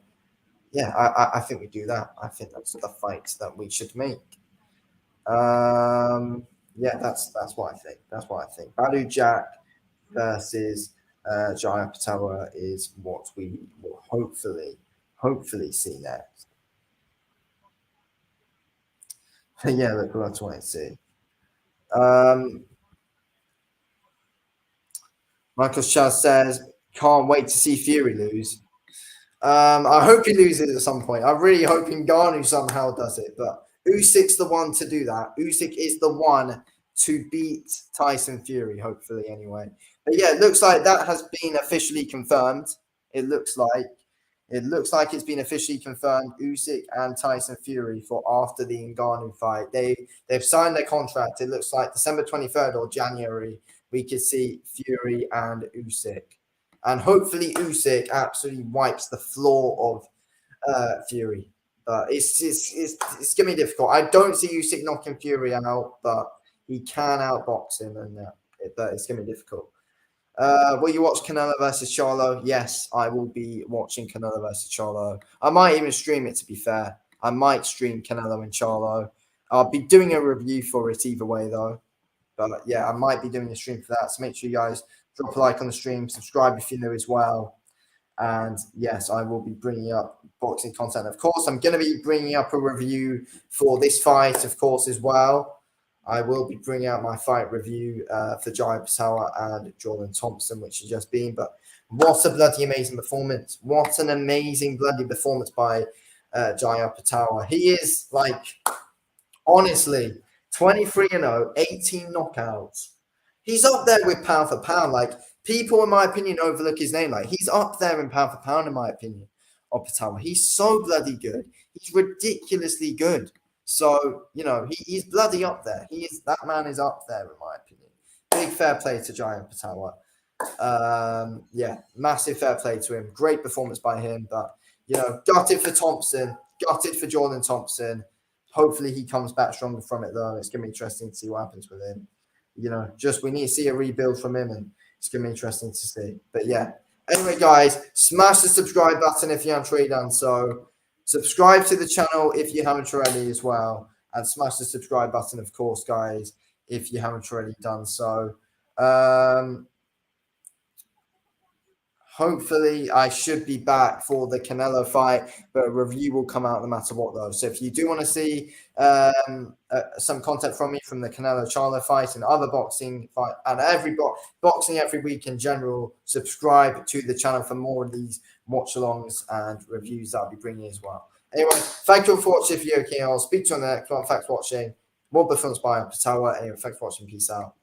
yeah, I think we do that. I think that's the fight that we should make. Yeah, that's what I think. That's what I think. Badu Jack versus Jai Opetaia is what we will hopefully see next. Yeah, look, that's what I see. Michael Chaz says, can't wait to see Fury lose. I hope he loses at some point. I really hope Ngannou somehow does it, but Usyk's the one to do that. Usyk is the one to beat Tyson Fury, hopefully, anyway. But yeah, it looks like that has been officially confirmed. It looks like it's been officially confirmed. Usyk and Tyson Fury for after the Ngannou fight. They've signed their contract. It looks like December 23rd or January we could see Fury and Usyk. And hopefully Usyk absolutely wipes the floor of Fury. But it's going to be difficult. I don't see Usyk knocking Fury out, but he can outbox him, and but it's going to be difficult. Will you watch Canelo versus Charlo? Yes, I will be watching Canelo versus Charlo. I might even stream it, to be fair. I might stream Canelo and Charlo. I'll be doing a review for it either way, though. But yeah, I might be doing a stream for that. So make sure you guys drop a like on the stream, subscribe if you're new as well. And yes, I will be bringing up boxing content. Of course, I'm going to be bringing up a review for this fight, of course, as well. I will be bringing out my fight review for Jai Opetaia and Jordan Thompson, which has just been. But what a bloody amazing performance. What an amazing bloody performance by Jai Opetaia. He is, like, honestly, 23-0, 18 knockouts. He's up there with pound for pound. Like, people, in my opinion, overlook his name. Like, he's up there in pound for pound, in my opinion, Opetaia. He's so bloody good. He's ridiculously good. So, he's bloody up there. That man is up there, in my opinion. Big fair play to Jai Opetaia. Yeah, massive fair play to him. Great performance by him. But, gutted for Thompson. Gutted for Jordan Thompson. Hopefully he comes back stronger from it, though. It's going to be interesting to see what happens with him. We need to see a rebuild from him, and it's going to be interesting to see. But yeah. Anyway, guys, smash the subscribe button if you haven't already done so. Subscribe to the channel if you haven't already as well. And smash the subscribe button, of course, guys, if you haven't already done so. Hopefully, I should be back for the Canelo fight, but a review will come out no matter what, though. So if you do want to see some content from me from the Canelo Charlo fight and other boxing fight and boxing every week in general, subscribe to the channel for more of these watch-alongs and reviews that I'll be bringing as well. Anyway, thank you all for watching the video. I'll speak to you on the next one. Thanks for watching. More performance by Opetaia. Anyway, thanks for watching. Peace out.